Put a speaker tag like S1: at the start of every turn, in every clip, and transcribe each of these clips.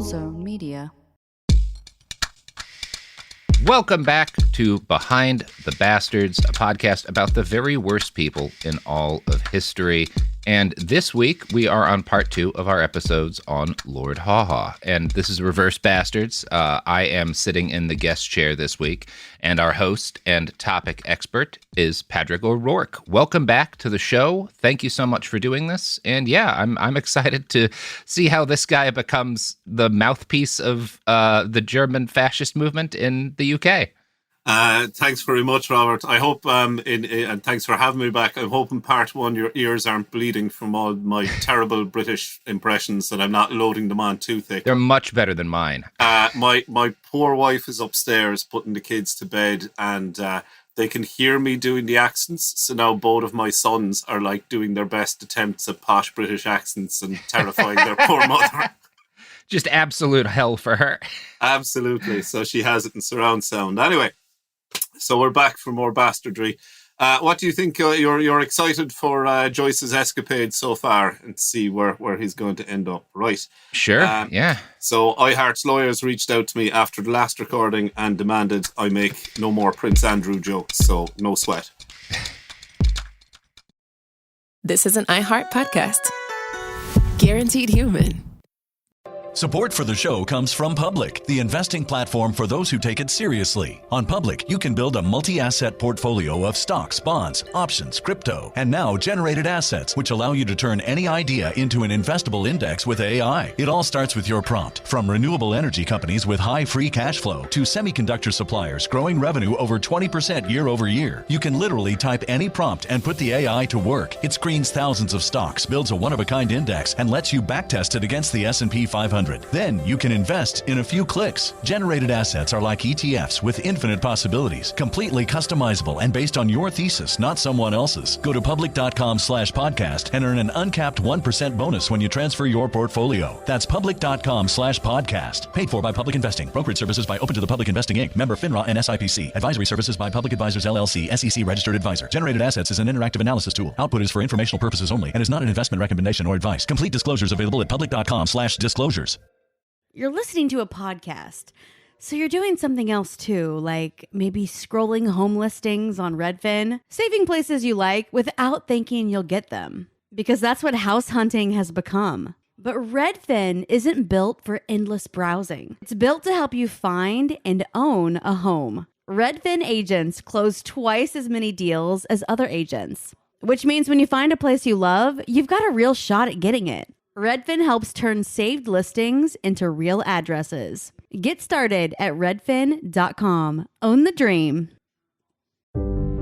S1: Zone Media.
S2: Welcome back to Behind the Bastards, a podcast about the very worst people in all of history. And this week, we are on part 2 of our episodes on Lord Haw-Haw. And this is Reverse Bastards. I am sitting in the guest chair this week, and our host and topic expert is Padraig O'Rourke. Welcome back to the show. Thank you so much for doing this. And yeah, I'm excited to see how this guy becomes the mouthpiece of the German fascist movement in the UK.
S3: Thanks very much, Robert. I hope, and thanks for having me back. I'm hoping part 1, your ears aren't bleeding from all my terrible British impressions, and I'm not loading them on too thick.
S2: They're much better than mine.
S3: My poor wife is upstairs putting the kids to bed, and they can hear me doing the accents. So now both of my sons are like doing their best attempts at posh British accents and terrifying their poor mother.
S2: Just absolute hell for her.
S3: Absolutely. So she has it in surround sound. Anyway. So we're back for more bastardry. What do you think? You're excited for Joyce's escapade so far, and see where he's going to end up, right?
S2: Sure, yeah.
S3: So iHeart's lawyers reached out to me after the last recording and demanded I make no more Prince Andrew jokes, so no sweat.
S4: This is an iHeart podcast. Guaranteed human.
S5: Support for the show comes from Public, the investing platform for those who take it seriously. On Public, you can build a multi-asset portfolio of stocks, bonds, options, crypto, and now generated assets, which allow you to turn any idea into an investable index with AI. It all starts with your prompt. From renewable energy companies with high free cash flow to semiconductor suppliers growing revenue over 20% year over year. You can literally type any prompt and put the AI to work. It screens thousands of stocks, builds a one-of-a-kind index, and lets you backtest it against the S&P 500. Then you can invest in a few clicks. Generated assets are like ETFs with infinite possibilities, completely customizable and based on your thesis, not someone else's. Go to public.com/podcast and earn an uncapped 1% bonus when you transfer your portfolio. That's public.com/podcast. Paid for by Public Investing. Brokerage services by Open to the Public Investing Inc. Member FINRA and SIPC. Advisory services by Public Advisors LLC, SEC registered advisor. Generated assets is an interactive analysis tool. Output is for informational purposes only and is not an investment recommendation or advice. Complete disclosures available at public.com/disclosures.
S1: You're listening to a podcast, so you're doing something else too, like maybe scrolling home listings on Redfin, saving places you like without thinking you'll get them, because that's what house hunting has become. But Redfin isn't built for endless browsing. It's built to help you find and own a home. Redfin agents close twice as many deals as other agents, which means when you find a place you love, you've got a real shot at getting it. Redfin helps turn saved listings into real addresses. Get started at redfin.com. Own the dream.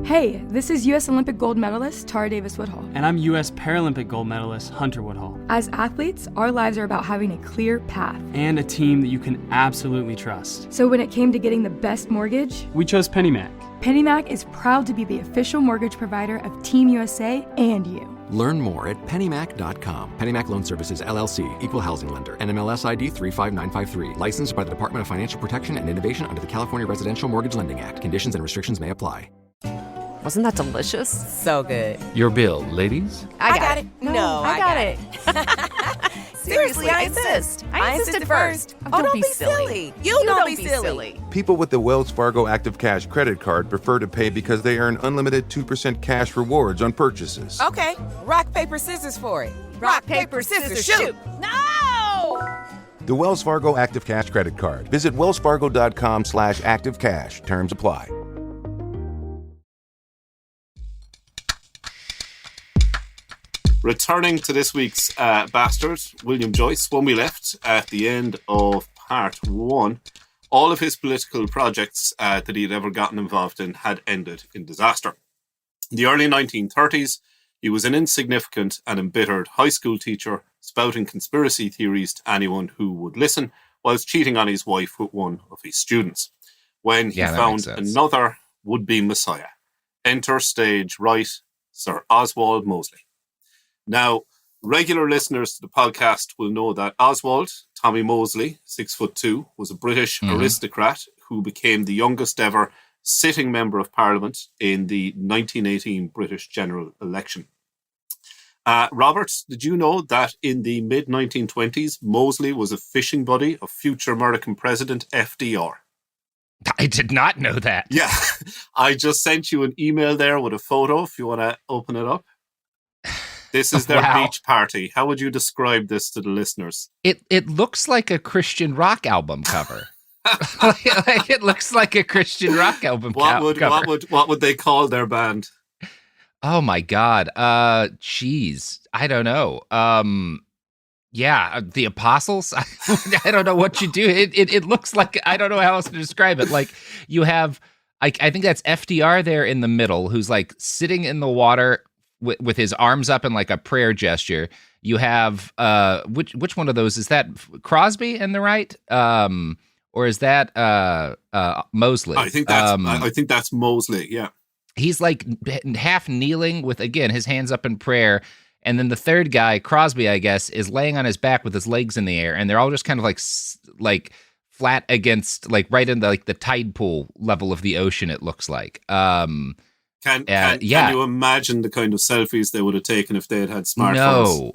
S6: Hey, this is U.S. Olympic gold medalist Tara Davis-Woodhull.
S7: And I'm U.S. Paralympic gold medalist Hunter Woodhull.
S6: As athletes, our lives are about having a clear path.
S7: And a team that you can absolutely trust.
S6: So when it came to getting the best mortgage,
S7: we chose PennyMac.
S6: PennyMac is proud to be the official mortgage provider of Team USA and you.
S8: Learn more at pennymac.com. PennyMac Loan Services, LLC, Equal Housing Lender, NMLS ID 35953. Licensed by the Department of Financial Protection and Innovation under the California Residential Mortgage Lending Act. Conditions and restrictions may apply.
S9: Wasn't that delicious? So good.
S2: Your bill, ladies.
S9: I got it. No,
S1: I got it.
S9: Seriously, I insist. I insisted first. Oh, don't be silly. You don't be silly.
S10: People with the Wells Fargo Active Cash credit card prefer to pay because they earn unlimited 2% cash rewards on purchases.
S9: Okay, rock, paper, scissors for it. Rock, paper, scissors, shoot. No!
S10: The Wells Fargo Active Cash credit card. Visit wellsfargo.com/activecash. Terms apply.
S3: Returning to this week's bastard, William Joyce, when we left at the end of part 1, all of his political projects that he had ever gotten involved in had ended in disaster. In the early 1930s, he was an insignificant and embittered high school teacher, spouting conspiracy theories to anyone who would listen, whilst cheating on his wife with one of his students. When he found another would-be messiah. Enter stage right, Sir Oswald Mosley. Now, regular listeners to the podcast will know that Oswald, Tommy Mosley, 6'2", was a British aristocrat who became the youngest ever sitting member of Parliament in the 1918 British general election. Robert, did you know that in the mid-1920s, Mosley was a fishing buddy of future American President FDR?
S2: I did not know that.
S3: Yeah, I just sent you an email there with a photo if you want to open it up. This is their beach party. How would you describe this to the listeners?
S2: It looks like a Christian rock album cover. like it looks like a Christian rock album cover.
S3: What would they call their band?
S2: Oh my God. Geez. I don't know. Yeah, the Apostles. I don't know what you do. It looks like, I don't know how else to describe it. Like you have, I think that's FDR there in the middle, who's like sitting in the water with his arms up in like a prayer gesture. You have which one of those is that? Crosby in the right, or is that Mosley?
S3: I think that's Mosley. Yeah,
S2: he's like half kneeling with, again, his hands up in prayer. And then the third guy, Crosby, I guess, is laying on his back with his legs in the air, and they're all just kind of like flat against, like right in the like the tide pool level of the ocean. It looks like.
S3: Can you imagine the kind of selfies they would have taken if they had smartphones?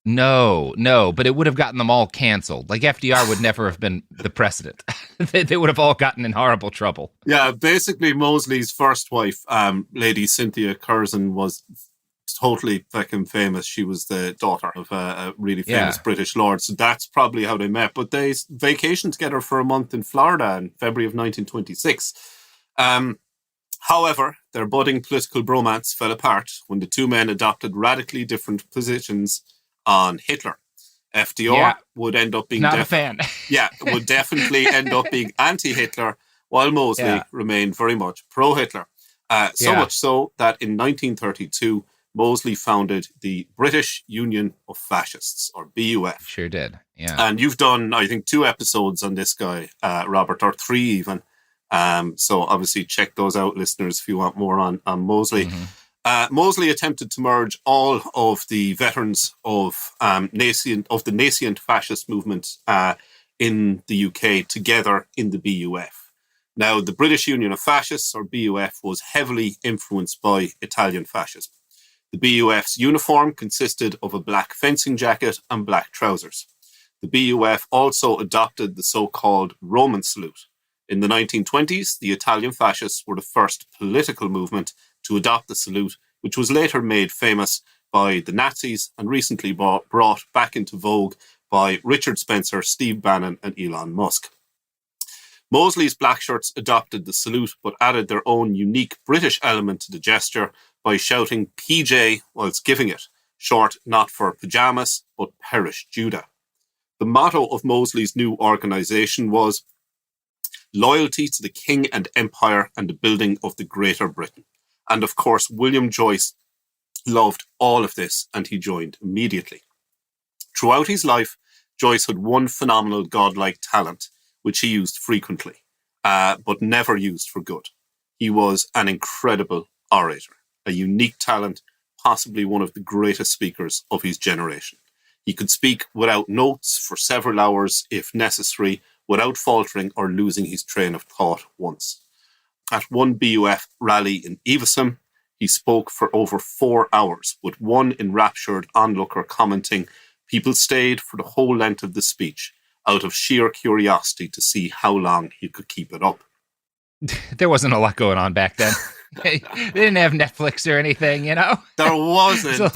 S2: No. But it would have gotten them all canceled. Like FDR would never have been the president. They would have all gotten in horrible trouble.
S3: Yeah, basically Mosley's first wife, Lady Cynthia Curzon, was totally fucking famous. She was the daughter of a really famous British lord, so that's probably how they met. But they vacationed together for a month in Florida in February of 1926. However, their budding political bromance fell apart when the two men adopted radically different positions on Hitler. FDR would end up being
S2: a fan.
S3: Would definitely end up being anti-Hitler, while Mosley remained very much pro-Hitler. So much so that in 1932, Mosley founded the British Union of Fascists, or BUF.
S2: Sure did, yeah.
S3: And you've done, I think, 2 episodes on this guy, Robert, or 3 even. So obviously check those out, listeners, if you want more on Mosley. Mm-hmm. Mosley attempted to merge all of the veterans of the nascent fascist movement in the UK together in the BUF. Now, the British Union of Fascists, or BUF, was heavily influenced by Italian fascism. The BUF's uniform consisted of a black fencing jacket and black trousers. The BUF also adopted the so-called Roman salute. In the 1920s, the Italian fascists were the first political movement to adopt the salute, which was later made famous by the Nazis and recently brought back into vogue by Richard Spencer, Steve Bannon, and Elon Musk. Mosley's black shirts adopted the salute but added their own unique British element to the gesture by shouting PJ whilst giving it, short not for pyjamas, but perish Judah. The motto of Mosley's new organisation was loyalty to the King and Empire and the building of the Greater Britain. And of course, William Joyce loved all of this and he joined immediately. Throughout his life, Joyce had one phenomenal godlike talent, which he used frequently, but never used for good. He was an incredible orator, a unique talent, possibly one of the greatest speakers of his generation. He could speak without notes for several hours if necessary, without faltering or losing his train of thought once. At one BUF rally in Evesham, he spoke for over 4 hours, with one enraptured onlooker commenting, "People stayed for the whole length of the speech, out of sheer curiosity to see how long he could keep it up."
S2: There wasn't a lot going on back then. They didn't have Netflix or anything, you know?
S3: There wasn't.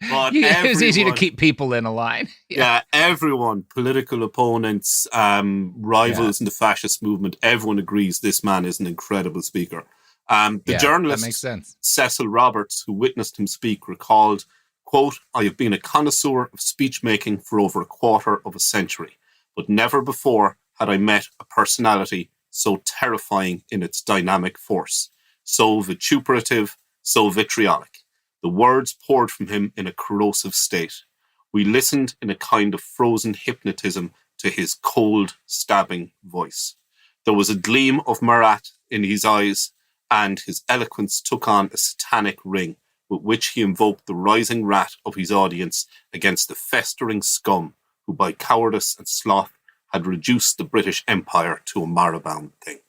S3: But
S2: it was easy to keep people in a line.
S3: Yeah, everyone, political opponents, rivals in the fascist movement, everyone agrees this man is an incredible speaker. The journalist,
S2: that makes sense.
S3: Cecil Roberts, who witnessed him speak, recalled, quote, "I have been a connoisseur of speech-making for over a quarter of a century, but never before had I met a personality so terrifying in its dynamic force, so vituperative, so vitriolic. The words poured from him in a corrosive state. We listened in a kind of frozen hypnotism to his cold, stabbing voice. There was a gleam of Marat in his eyes, and his eloquence took on a satanic ring with which he invoked the rising wrath of his audience against the festering scum who by cowardice and sloth had reduced the British Empire to a moribund thing."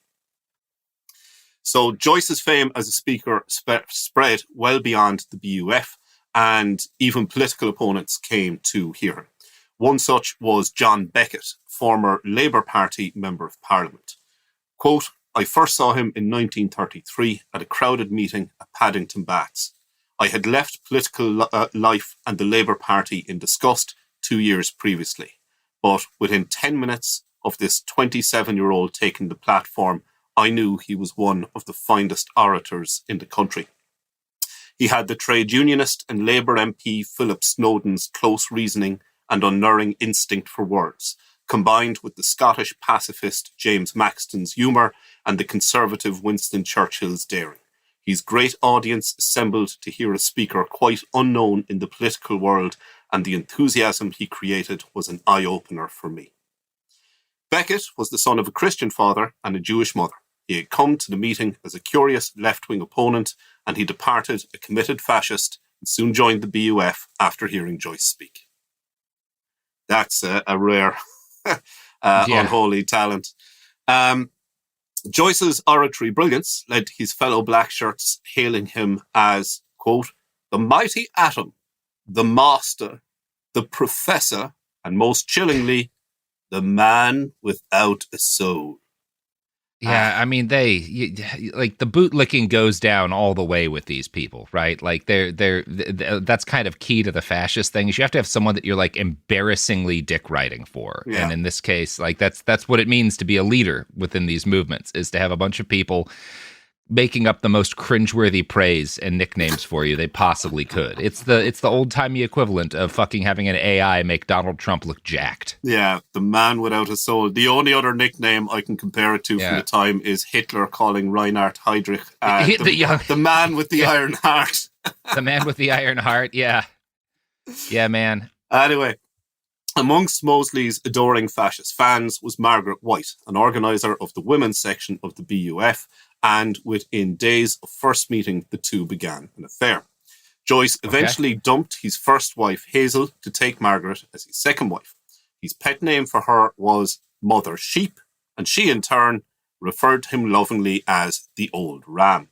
S3: So Joyce's fame as a speaker spread well beyond the BUF. and even political opponents came to hear him. One such was John Beckett, former Labour Party Member of Parliament. Quote, I first saw him in 1933 at a crowded meeting at Paddington Baths. I had left political life and the Labour Party in disgust 2 years previously. But within 10 minutes of this 27-year-old taking the platform, I knew he was one of the finest orators in the country. He had the trade unionist and Labour MP Philip Snowden's close reasoning and unerring instinct for words, combined with the Scottish pacifist James Maxton's humour and the conservative Winston Churchill's daring. His great audience assembled to hear a speaker quite unknown in the political world, and the enthusiasm he created was an eye-opener for me. Beckett was the son of a Christian father and a Jewish mother. He had come to the meeting as a curious left-wing opponent, and he departed a committed fascist and soon joined the BUF after hearing Joyce speak. That's a rare, unholy talent. Joyce's oratory brilliance led to his fellow black shirts hailing him as, quote, the mighty atom, the master, the professor, and most chillingly, the man without a soul.
S2: Yeah, I mean, like the bootlicking goes down all the way with these people, right? Like that's kind of key to the fascist thing is you have to have someone that you're like embarrassingly dick riding for. Yeah. And in this case, like that's what it means to be a leader within these movements is to have a bunch of people making up the most cringeworthy praise and nicknames for you they possibly could. It's the old-timey equivalent of fucking having an AI make Donald Trump look jacked.
S3: Yeah, the man without a soul. The only other nickname I can compare it to from the time is Hitler calling Reinhard Heydrich the man with the iron heart.
S2: The man with the iron heart, yeah. Yeah, man.
S3: Anyway, amongst Mosley's adoring fascist fans was Margaret White, an organiser of the women's section of the BUF, and within days of first meeting, the two began an affair. Joyce eventually dumped his first wife, Hazel, to take Margaret as his second wife. His pet name for her was Mother Sheep, and she in turn referred to him lovingly as the Old Ram.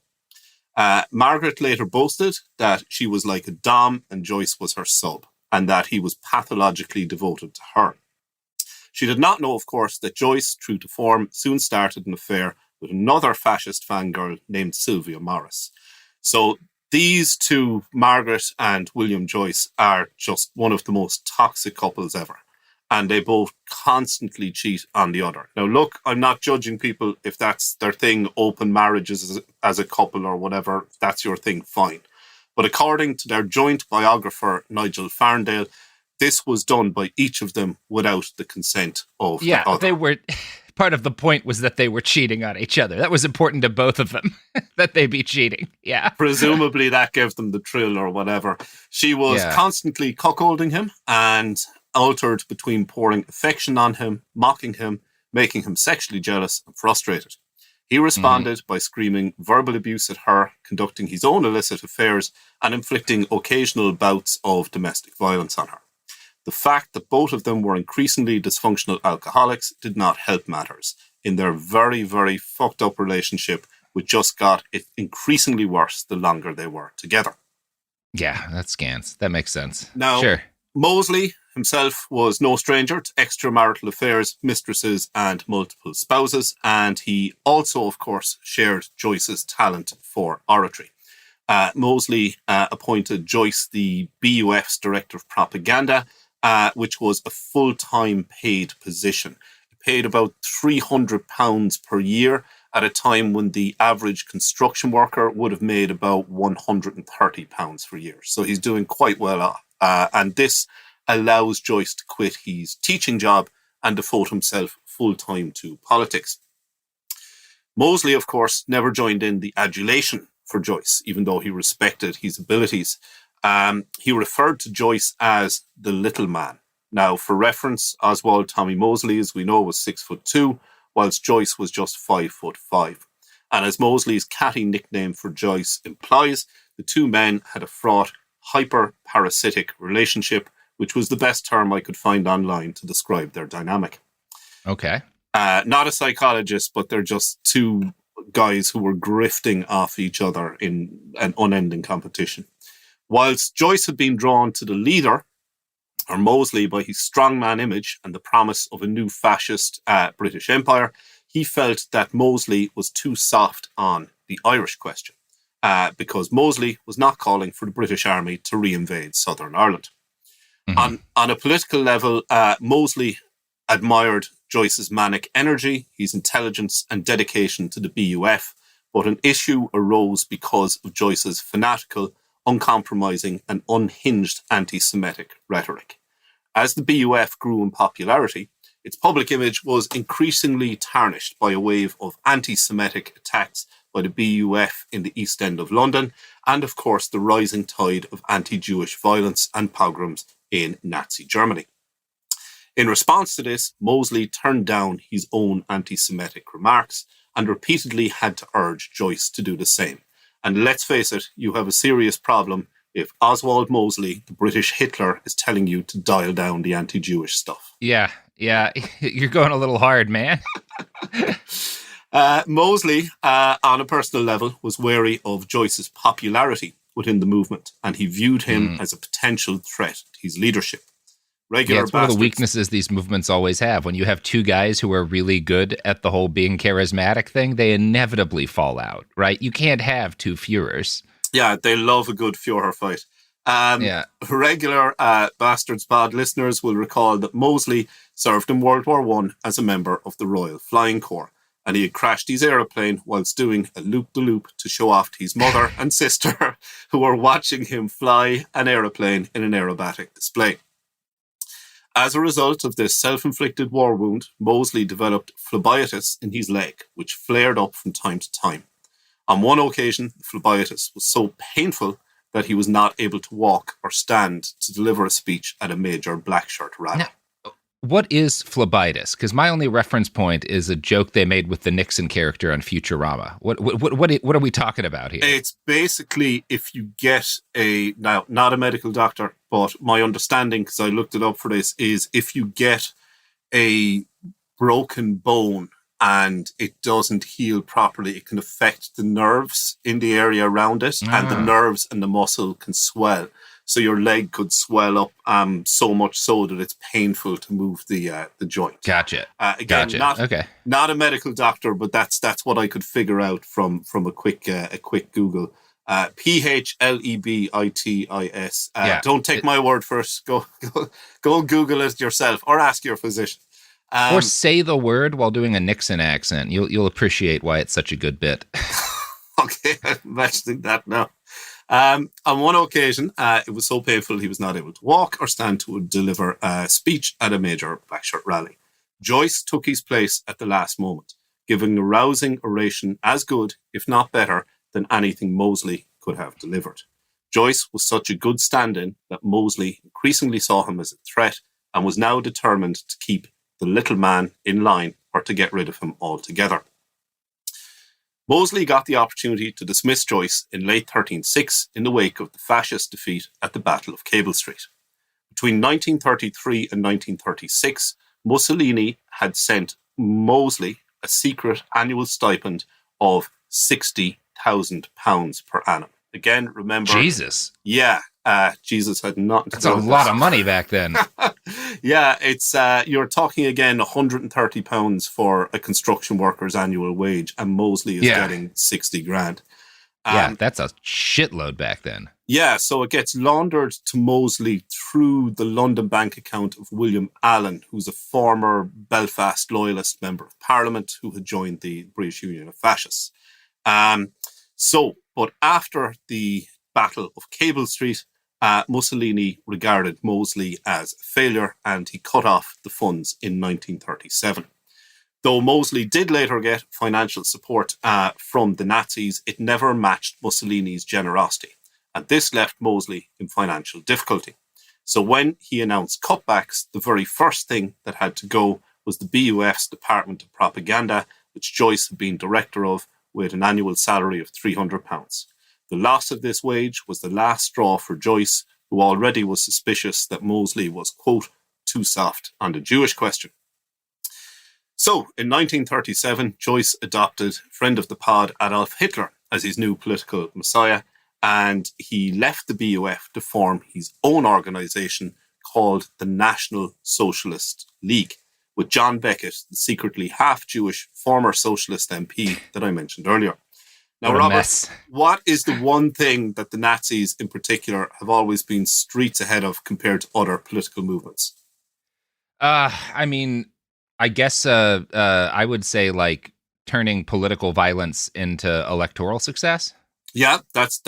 S3: Margaret later boasted that she was like a dom and Joyce was her sub, and that he was pathologically devoted to her. She did not know, of course, that Joyce, true to form, soon started an affair with another fascist fangirl named Sylvia Morris. So these two, Margaret and William Joyce, are just one of the most toxic couples ever. And they both constantly cheat on the other. Now, look, I'm not judging people if that's their thing, open marriages as a couple or whatever. If that's your thing, fine. But according to their joint biographer, Nigel Farndale, this was done by each of them without the consent of the other.
S2: They were... Part of the point was that they were cheating on each other. That was important to both of them, that they be cheating. Yeah.
S3: Presumably that gave them the thrill or whatever. She was constantly cuckolding him and altered between pouring affection on him, mocking him, making him sexually jealous and frustrated. He responded by screaming verbal abuse at her, conducting his own illicit affairs, and inflicting occasional bouts of domestic violence on her. The fact that both of them were increasingly dysfunctional alcoholics did not help matters in their very, very fucked up relationship, which just got increasingly worse the longer they were together.
S2: Yeah, that scans. That makes sense.
S3: Now,
S2: sure.
S3: Mosley himself was no stranger to extramarital affairs, mistresses, and multiple spouses, and he also, of course, shared Joyce's talent for oratory. Mosley appointed Joyce the BUF's Director of Propaganda, which was a full-time paid position. It paid about £300 per year at a time when the average construction worker would have made about £130 per year. So he's doing quite well off. And this allows Joyce to quit his teaching job and devote himself full-time to politics. Mosley, of course, never joined in the adulation for Joyce, even though he respected his abilities. He referred to Joyce as the little man. Now, for reference, Oswald Tommy Mosley, as we know, was 6'2", whilst Joyce was just 5'5". And as Mosley's catty nickname for Joyce implies, the two men had a fraught, hyper-parasitic relationship, which was the best term I could find online to describe their dynamic.
S2: Okay.
S3: Not a psychologist, but they're just two guys who were grifting off each other in an unending competition. Whilst Joyce had been drawn to the leader, or Mosley, by his strongman image and the promise of a new fascist British Empire, he felt that Mosley was too soft on the Irish question, because Mosley was not calling for the British Army to reinvade Southern Ireland. On a political level, Mosley admired Joyce's manic energy, his intelligence and dedication to the BUF, but an issue arose because of Joyce's fanatical, uncompromising and unhinged anti-Semitic rhetoric. As the BUF grew in popularity, its public image was increasingly tarnished by a wave of anti-Semitic attacks by the BUF in the East End of London, and of course the rising tide of anti-Jewish violence and pogroms in Nazi Germany. In response to this, Mosley turned down his own anti-Semitic remarks and repeatedly had to urge Joyce to do the same. And let's face it, you have a serious problem if Oswald Mosley, the British Hitler, is telling you to dial down the anti-Jewish stuff.
S2: Yeah, you're going a little hard, man.
S3: Mosley, on a personal level, was wary of Joyce's popularity within the movement, and he viewed him as a potential threat to his leadership.
S2: It's one of the weaknesses these movements always have. When you have two guys who are really good at the whole being charismatic thing, they inevitably fall out, right? You can't have two Führers.
S3: Yeah, they love a good Führer fight. Regular Bastards Pod listeners will recall that Mosley served in World War I as a member of the Royal Flying Corps, and he had crashed his aeroplane whilst doing a loop-de-loop to show off to his mother and sister, who were watching him fly an aeroplane in an aerobatic display. As a result of this self-inflicted war wound, Mosley developed phlebitis in his leg, which flared up from time to time. On one occasion, the phlebitis was so painful that he was not able to walk or stand to deliver a speech at a major black shirt rally.
S2: Now, what is phlebitis? Because my only reference point is a joke they made with the Nixon character on Futurama. What are we talking about here?
S3: It's basically if you get now, not a medical doctor, but my understanding, because I looked it up for this, is if you get a broken bone and it doesn't heal properly, it can affect the nerves in the area around it, and the nerves and the muscle can swell. So your leg could swell up so much so that it's painful to move the joint.
S2: Gotcha.
S3: Again,
S2: gotcha.
S3: Not a medical doctor, but that's what I could figure out from a quick Google. Phlebitis. Don't take my word for it. Go Google it yourself, or ask your physician.
S2: Or say the word while doing a Nixon accent. You'll appreciate why it's such a good bit.
S3: Okay, I'm imagining that now. On one occasion, it was so painful he was not able to walk or stand to deliver a speech at a major black shirt rally. Joyce took his place at the last moment, giving a rousing oration as good, if not better, than anything Mosley could have delivered. Joyce was such a good stand-in that Mosley increasingly saw him as a threat and was now determined to keep the little man in line or to get rid of him altogether. Mosley got the opportunity to dismiss Joyce in late 1306 in the wake of the fascist defeat at the Battle of Cable Street. Between 1933 and 1936, Mussolini had sent Mosley a secret annual stipend of £60,000 per annum. Again, remember...
S2: Jesus.
S3: Yeah, Jesus had not...
S2: That's a lot of money back then.
S3: Yeah, it's you're talking again £130 for a construction worker's annual wage, and Mosley is getting 60 grand.
S2: That's a shitload back then.
S3: Yeah, so it gets laundered to Mosley through the London bank account of William Allen, who's a former Belfast Loyalist Member of Parliament who had joined the British Union of Fascists. But after the Battle of Cable Street, Mussolini regarded Mosley as a failure and he cut off the funds in 1937. Though Mosley did later get financial support from the Nazis, it never matched Mussolini's generosity, and this left Mosley in financial difficulty. So when he announced cutbacks, the very first thing that had to go was the BUF's Department of Propaganda, which Joyce had been director of, with an annual salary of £300. The loss of this wage was the last straw for Joyce, who already was suspicious that Mosley was, quote, too soft on the Jewish question. So, in 1937, Joyce adopted friend of the pod Adolf Hitler as his new political messiah, And he left the BUF to form his own organisation called the National Socialist League, with John Beckett, the secretly half-Jewish former socialist MP that I mentioned earlier. Now, Robert, what is the one thing that the Nazis in particular have always been streets ahead of compared to other political movements?
S2: I mean, I guess I would say like turning political violence into electoral success.
S3: Yeah, that's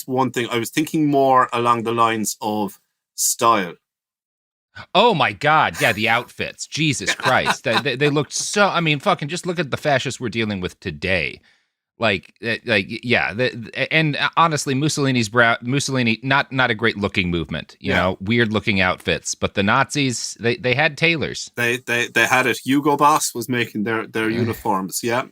S3: one thing. I was thinking more along the lines of style.
S2: Oh my God. Yeah, the outfits. Jesus Christ. They looked so, I mean, fucking just look at the fascists we're dealing with today. Yeah. And honestly, Mussolini, not a great looking movement, you know, weird looking outfits, but the Nazis, they had tailors.
S3: They had it. Hugo Boss was making their uniforms. Yeah.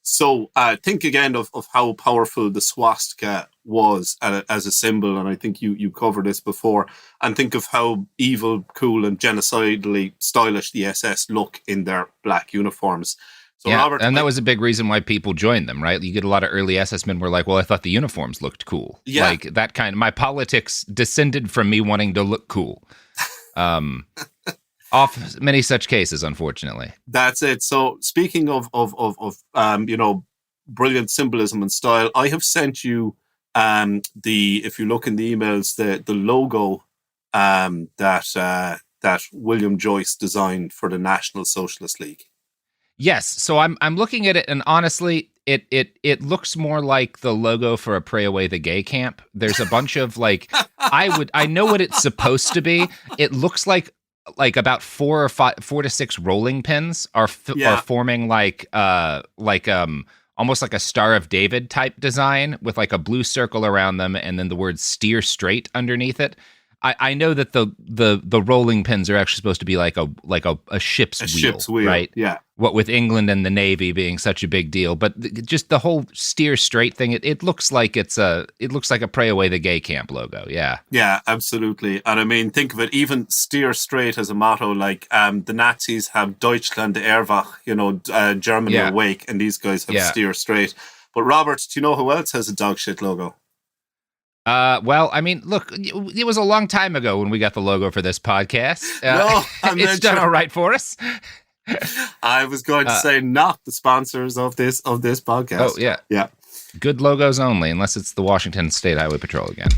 S3: So think again of how powerful the swastika was as a symbol. And I think you covered this before, and think of how evil, cool and genocidally stylish the SS look in their black uniforms. So
S2: yeah,
S3: Robert,
S2: and that was a big reason why people joined them, right? You get a lot of early SS men were like, well, I thought the uniforms looked cool.
S3: Yeah.
S2: Like that kind of, my politics descended from me wanting to look cool. Off many such cases, unfortunately.
S3: That's it. So speaking of you know, brilliant symbolism and style, I have sent you if you look in the emails, the logo that William Joyce designed for the National Socialist League.
S2: Yes, so I'm looking at it, and honestly, it looks more like the logo for a Pray Away the Gay camp. There's a bunch of like, I know what it's supposed to be. It looks like about 4 to 6 rolling pins are forming like almost like a Star of David type design with like a blue circle around them, and then the word "steer straight" underneath it. I know that the rolling pins are actually supposed to be like a ship's wheel, right?
S3: Yeah.
S2: What with England and the Navy being such a big deal, but just the whole steer straight thing, it looks like it looks like a Pray Away the Gay camp logo. Yeah.
S3: Yeah, absolutely. And I mean, think of it, even steer straight as a motto, like the Nazis have Deutschland Erwach, you know, Germany awake, and these guys have steer straight. But Robert, do you know who else has a dog shit logo?
S2: Well, I mean, look, it was a long time ago when we got the logo for this podcast. It's done all right for us.
S3: I was going to say not the sponsors of this podcast.
S2: Oh, yeah.
S3: Yeah.
S2: Good logos only, unless it's the Washington State Highway Patrol again.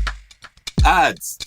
S3: Ads.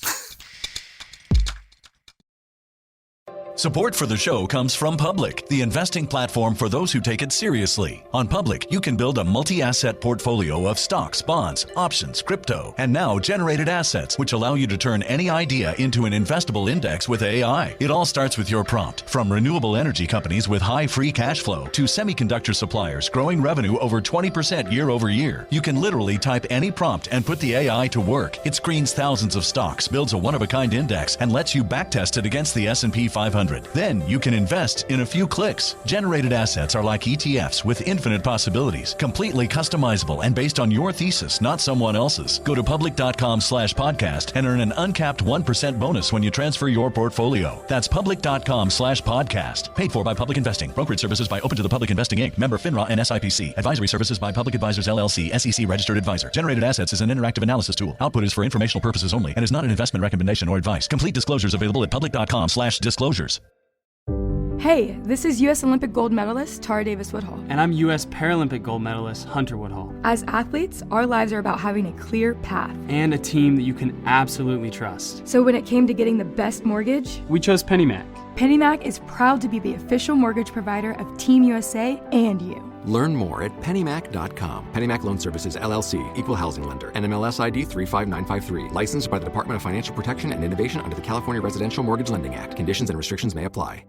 S5: Support for the show comes from Public, the investing platform for those who take it seriously. On Public, you can build a multi-asset portfolio of stocks, bonds, options, crypto, and now generated assets, which allow you to turn any idea into an investable index with AI. It all starts with your prompt. From renewable energy companies with high free cash flow to semiconductor suppliers growing revenue over 20% year over year, you can literally type any prompt and put the AI to work. It screens thousands of stocks, builds a one-of-a-kind index, and lets you backtest it against the S&P 500. Then you can invest in a few clicks. Generated assets are like ETFs with infinite possibilities, completely customizable and based on your thesis, not someone else's. Go to public.com/podcast and earn an uncapped 1% bonus when you transfer your portfolio. That's public.com/podcast. Paid for by Public Investing. Brokerage services by Open to the Public Investing Inc. Member FINRA and SIPC. Advisory services by Public Advisors LLC, SEC registered advisor. Generated assets is an interactive analysis tool. Output is for informational purposes only and is not an investment recommendation or advice. Complete disclosures available at public.com/disclosures.
S6: Hey, this is U.S. Olympic gold medalist Tara Davis Woodhull.
S7: And I'm U.S. Paralympic gold medalist Hunter Woodhull.
S6: As athletes, our lives are about having a clear path.
S7: And a team that you can absolutely trust.
S6: So when it came to getting the best mortgage,
S7: we chose PennyMac.
S6: PennyMac is proud to be the official mortgage provider of Team USA and you.
S8: Learn more at pennymac.com. PennyMac Loan Services, LLC, Equal Housing Lender, NMLS ID 35953. Licensed by the Department of Financial Protection and Innovation under the California Residential Mortgage Lending Act. Conditions and restrictions may apply.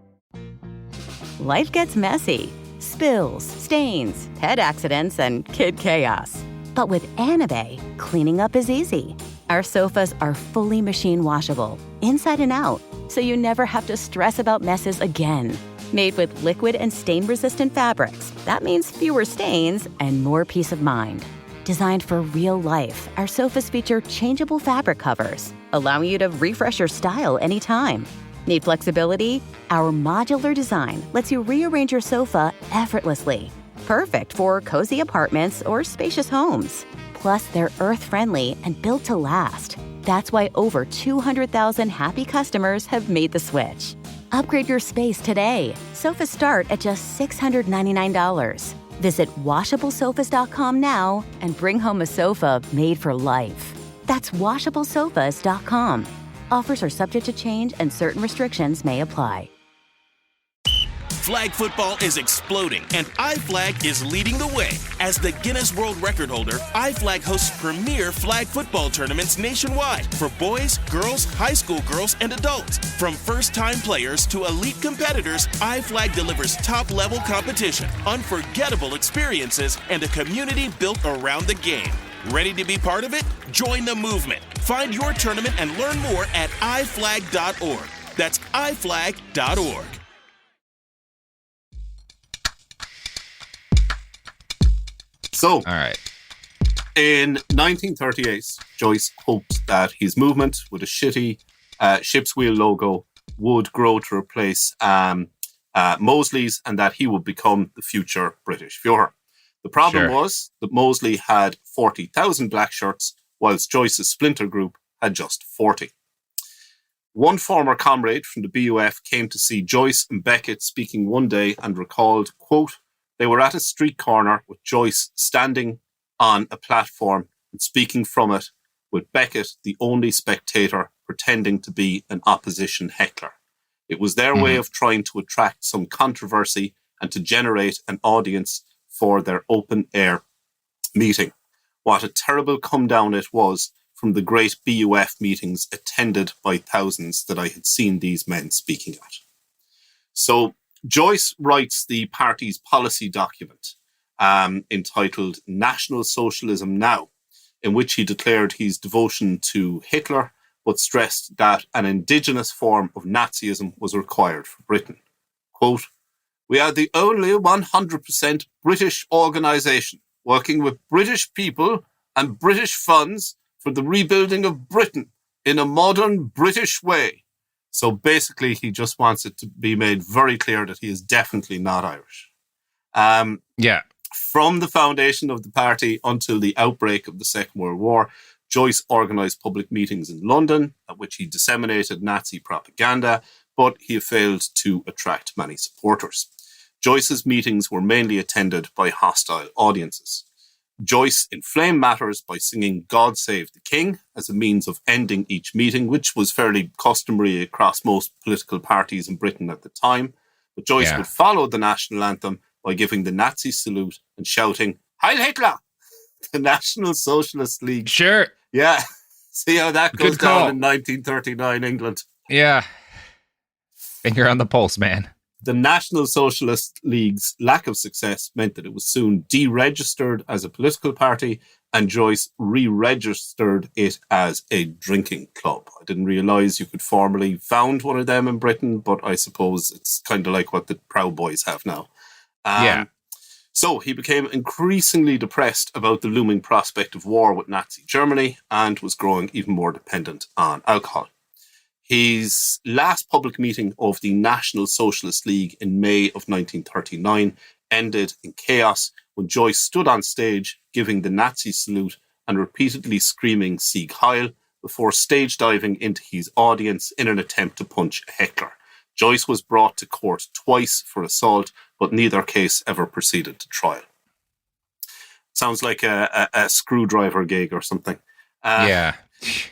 S11: Life gets messy. Spills, stains, pet accidents, and kid chaos. But with Anabay, cleaning up is easy. Our sofas are fully machine washable, inside and out, so you never have to stress about messes again. Made with liquid and stain-resistant fabrics, that means fewer stains and more peace of mind. Designed for real life, our sofas feature changeable fabric covers, allowing you to refresh your style anytime. Need flexibility? Our modular design lets you rearrange your sofa effortlessly. Perfect for cozy apartments or spacious homes. Plus, they're earth-friendly and built to last. That's why over 200,000 happy customers have made the switch. Upgrade your space today. Sofas start at just $699. Visit washablesofas.com now and bring home a sofa made for life. That's washablesofas.com. Offers are subject to change and certain restrictions may apply.
S12: Flag football is exploding, and iFlag is leading the way. As the Guinness World Record holder, iFlag hosts premier flag football tournaments nationwide for boys, girls, high school girls, and adults. From first-time players to elite competitors, iFlag delivers top-level competition, unforgettable experiences, and a community built around the game. Ready to be part of it? Join the movement. Find your tournament and learn more at iflag.org. That's iflag.org.
S3: So,
S2: all right.
S3: In 1938, Joyce hoped that his movement with a shitty ship's wheel logo would grow to replace Mosley's, and that he would become the future British Führer. The problem was that Mosley had 40,000 black shirts, whilst Joyce's splinter group had just 40. One former comrade from the BUF came to see Joyce and Beckett speaking one day and recalled, quote, "They were at a street corner with Joyce standing on a platform and speaking from it, with Beckett, the only spectator, pretending to be an opposition heckler. It was their way of trying to attract some controversy and to generate an audience for their open-air meeting. What a terrible come-down it was from the great BUF meetings attended by thousands that I had seen these men speaking at." So Joyce writes the party's policy document entitled National Socialism Now, in which he declared his devotion to Hitler, but stressed that an indigenous form of Nazism was required for Britain. Quote, "We are the only 100% British organisation working with British people and British funds for the rebuilding of Britain in a modern British way." So basically, he just wants it to be made very clear that he is definitely not Irish. From the foundation of the party until the outbreak of the Second World War, Joyce organised public meetings in London, at which he disseminated Nazi propaganda, but he failed to attract many supporters. Joyce's meetings were mainly attended by hostile audiences. Joyce inflamed matters by singing God Save the King as a means of ending each meeting, which was fairly customary across most political parties in Britain at the time. But Joyce would follow the national anthem by giving the Nazi salute and shouting, "Heil Hitler!" The National Socialist League.
S2: Sure.
S3: Yeah. See how that goes down in 1939 England.
S2: Yeah. Finger on the pulse, man.
S3: The National Socialist League's lack of success meant that it was soon deregistered as a political party, and Joyce re-registered it as a drinking club. I didn't realise you could formally found one of them in Britain, but I suppose it's kind of like what the Proud Boys have now. So he became increasingly depressed about the looming prospect of war with Nazi Germany and was growing even more dependent on alcohol. His last public meeting of the National Socialist League in May of 1939 ended in chaos when Joyce stood on stage giving the Nazi salute and repeatedly screaming Sieg Heil before stage diving into his audience in an attempt to punch a heckler. Joyce was brought to court twice for assault, but neither case ever proceeded to trial. Sounds like a screwdriver gig or something.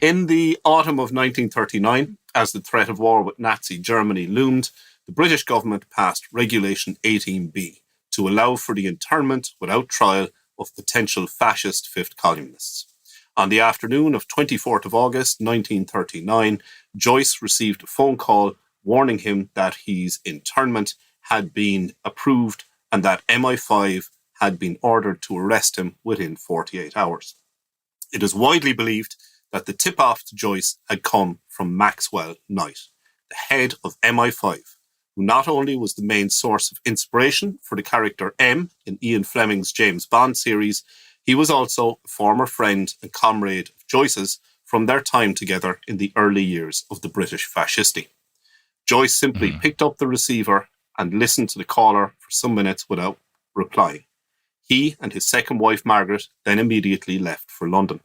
S3: In the autumn of 1939, as the threat of war with Nazi Germany loomed, the British government passed Regulation 18B to allow for the internment without trial of potential fascist fifth columnists. On the afternoon of 24th of August 1939, Joyce received a phone call warning him that his internment had been approved and that MI5 had been ordered to arrest him within 48 hours. It is widely believed that the tip-off to Joyce had come from Maxwell Knight, the head of MI5, who not only was the main source of inspiration for the character M in Ian Fleming's James Bond series, he was also a former friend and comrade of Joyce's from their time together in the early years of the British fascisti. Joyce simply picked up the receiver and listened to the caller for some minutes without replying. He and his second wife, Margaret, then immediately left for London.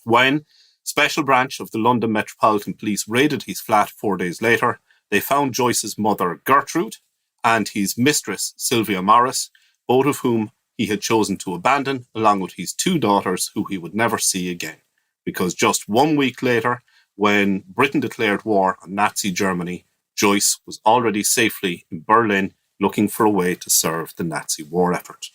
S3: When Special Branch of the London Metropolitan Police raided his flat 4 days later, they found Joyce's mother, Gertrude, and his mistress, Sylvia Morris, both of whom he had chosen to abandon, along with his 2 daughters, who he would never see again. Because just 1 week later, when Britain declared war on Nazi Germany, Joyce was already safely in Berlin looking for a way to serve the Nazi war effort.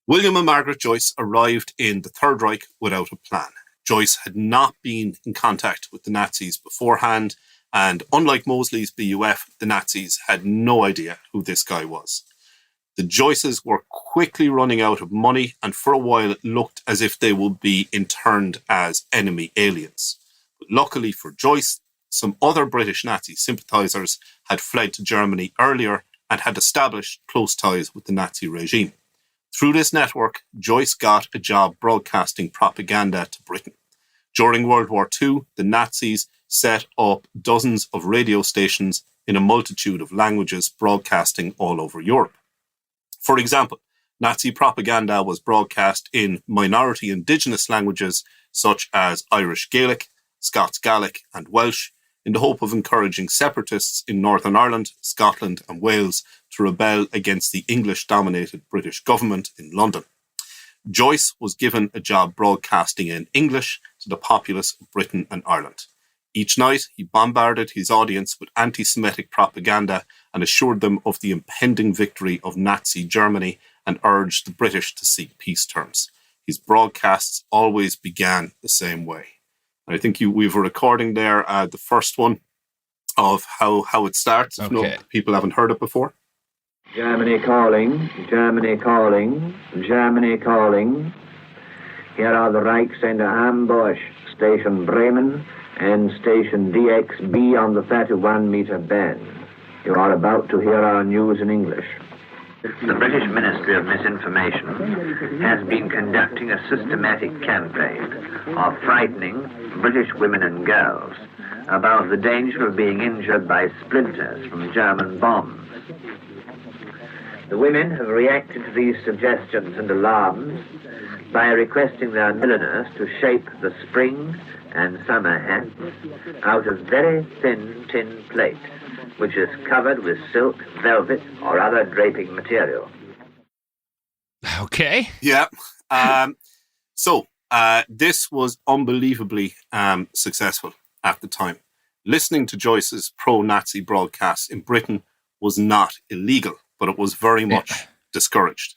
S3: William and Margaret Joyce arrived in the Third Reich without a plan. Joyce had not been in contact with the Nazis beforehand, and unlike Mosley's BUF, the Nazis had no idea who this guy was. The Joyces were quickly running out of money, and for a while it looked as if they would be interned as enemy aliens. But luckily for Joyce, some other British Nazi sympathisers had fled to Germany earlier and had established close ties with the Nazi regime. Through this network, Joyce got a job broadcasting propaganda to Britain. During World War II, the Nazis set up dozens of radio stations in a multitude of languages broadcasting all over Europe. For example, Nazi propaganda was broadcast in minority indigenous languages such as Irish Gaelic, Scots Gaelic and Welsh, in the hope of encouraging separatists in Northern Ireland, Scotland and Wales to rebel against the English-dominated British government in London. Joyce was given a job broadcasting in English to the populace of Britain and Ireland. Each night, he bombarded his audience with anti-Semitic propaganda and assured them of the impending victory of Nazi Germany and urged the British to seek peace terms. His broadcasts always began the same way. I think we have a recording there, the first one, of how it starts. If no people haven't heard it before.
S13: Germany calling, Germany calling, Germany calling. Here are the Reichs in ambush. Station Bremen and Station DXB on the 31-meter band. You are about to hear our news in English.
S14: The British Ministry of Misinformation has been conducting a systematic campaign of frightening British women and girls about the danger of being injured by splinters from German bombs. The women have reacted to these suggestions and alarms by requesting their milliners to shape the spring and summer hats out of very thin tin plate, which is covered with silk, velvet, or other draping material.
S2: Okay.
S3: Yeah. So this was unbelievably successful at the time. Listening to Joyce's pro-Nazi broadcasts in Britain was not illegal, but it was very much discouraged.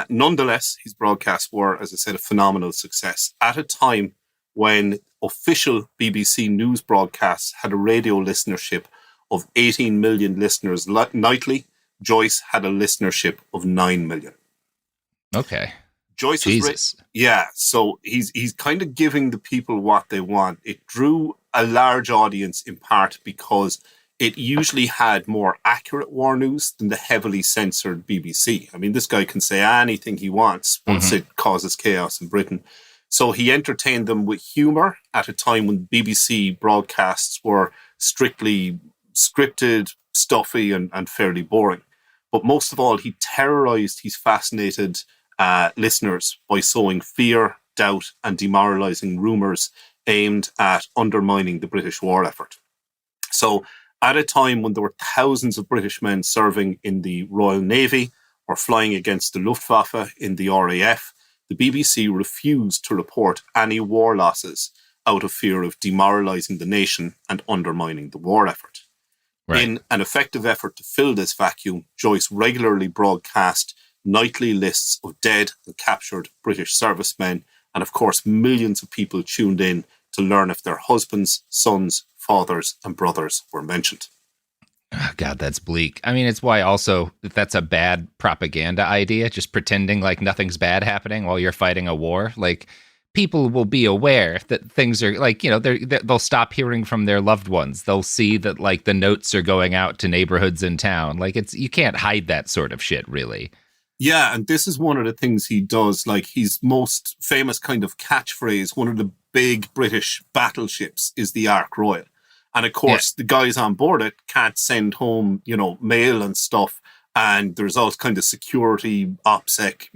S3: Nonetheless, his broadcasts were, as I said, a phenomenal success. At a time when official BBC news broadcasts had a radio listenership of 18 million listeners nightly, Joyce had a listenership of 9 million.
S2: Okay.
S3: Joyce
S2: Jesus.
S3: So he's kind of giving the people what they want. It drew a large audience in part because it usually had more accurate war news than the heavily censored BBC. I mean, this guy can say anything he wants once it causes chaos in Britain. So he entertained them with humour at a time when BBC broadcasts were strictly scripted, stuffy and fairly boring. But most of all, he terrorised his fascinated listeners by sowing fear, doubt and demoralising rumours aimed at undermining the British war effort. So at a time when there were thousands of British men serving in the Royal Navy or flying against the Luftwaffe in the RAF, the BBC refused to report any war losses out of fear of demoralising the nation and undermining the war effort. Right. In an effective effort to fill this vacuum, Joyce regularly broadcast nightly lists of dead and captured British servicemen, and of course millions of people tuned in to learn if their husbands, sons, fathers and brothers were mentioned.
S2: Oh, God, that's bleak. I mean, it's why also that's a bad propaganda idea, just pretending like nothing's bad happening while you're fighting a war. Like, people will be aware that things are like, you know, they'll stop hearing from their loved ones. They'll see that like the notes are going out to neighborhoods in town. Like, you can't hide that sort of shit, really.
S3: Yeah, and this is one of the things he does. Like, his most famous kind of catchphrase, one of the big British battleships is the Ark Royal. And of course, the guys on board it can't send home, you know, mail and stuff and there's all kind of security, OPSEC,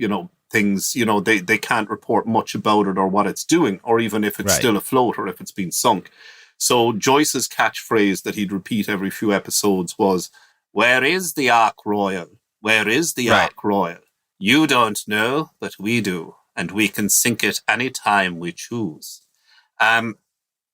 S3: things, they can't report much about it or what it's doing, or even if it's still afloat or if it's been sunk. So Joyce's catchphrase that he'd repeat every few episodes was, "Where is the Ark Royal? Where is the Ark Royal? You don't know, but we do, and we can sink it any time we choose."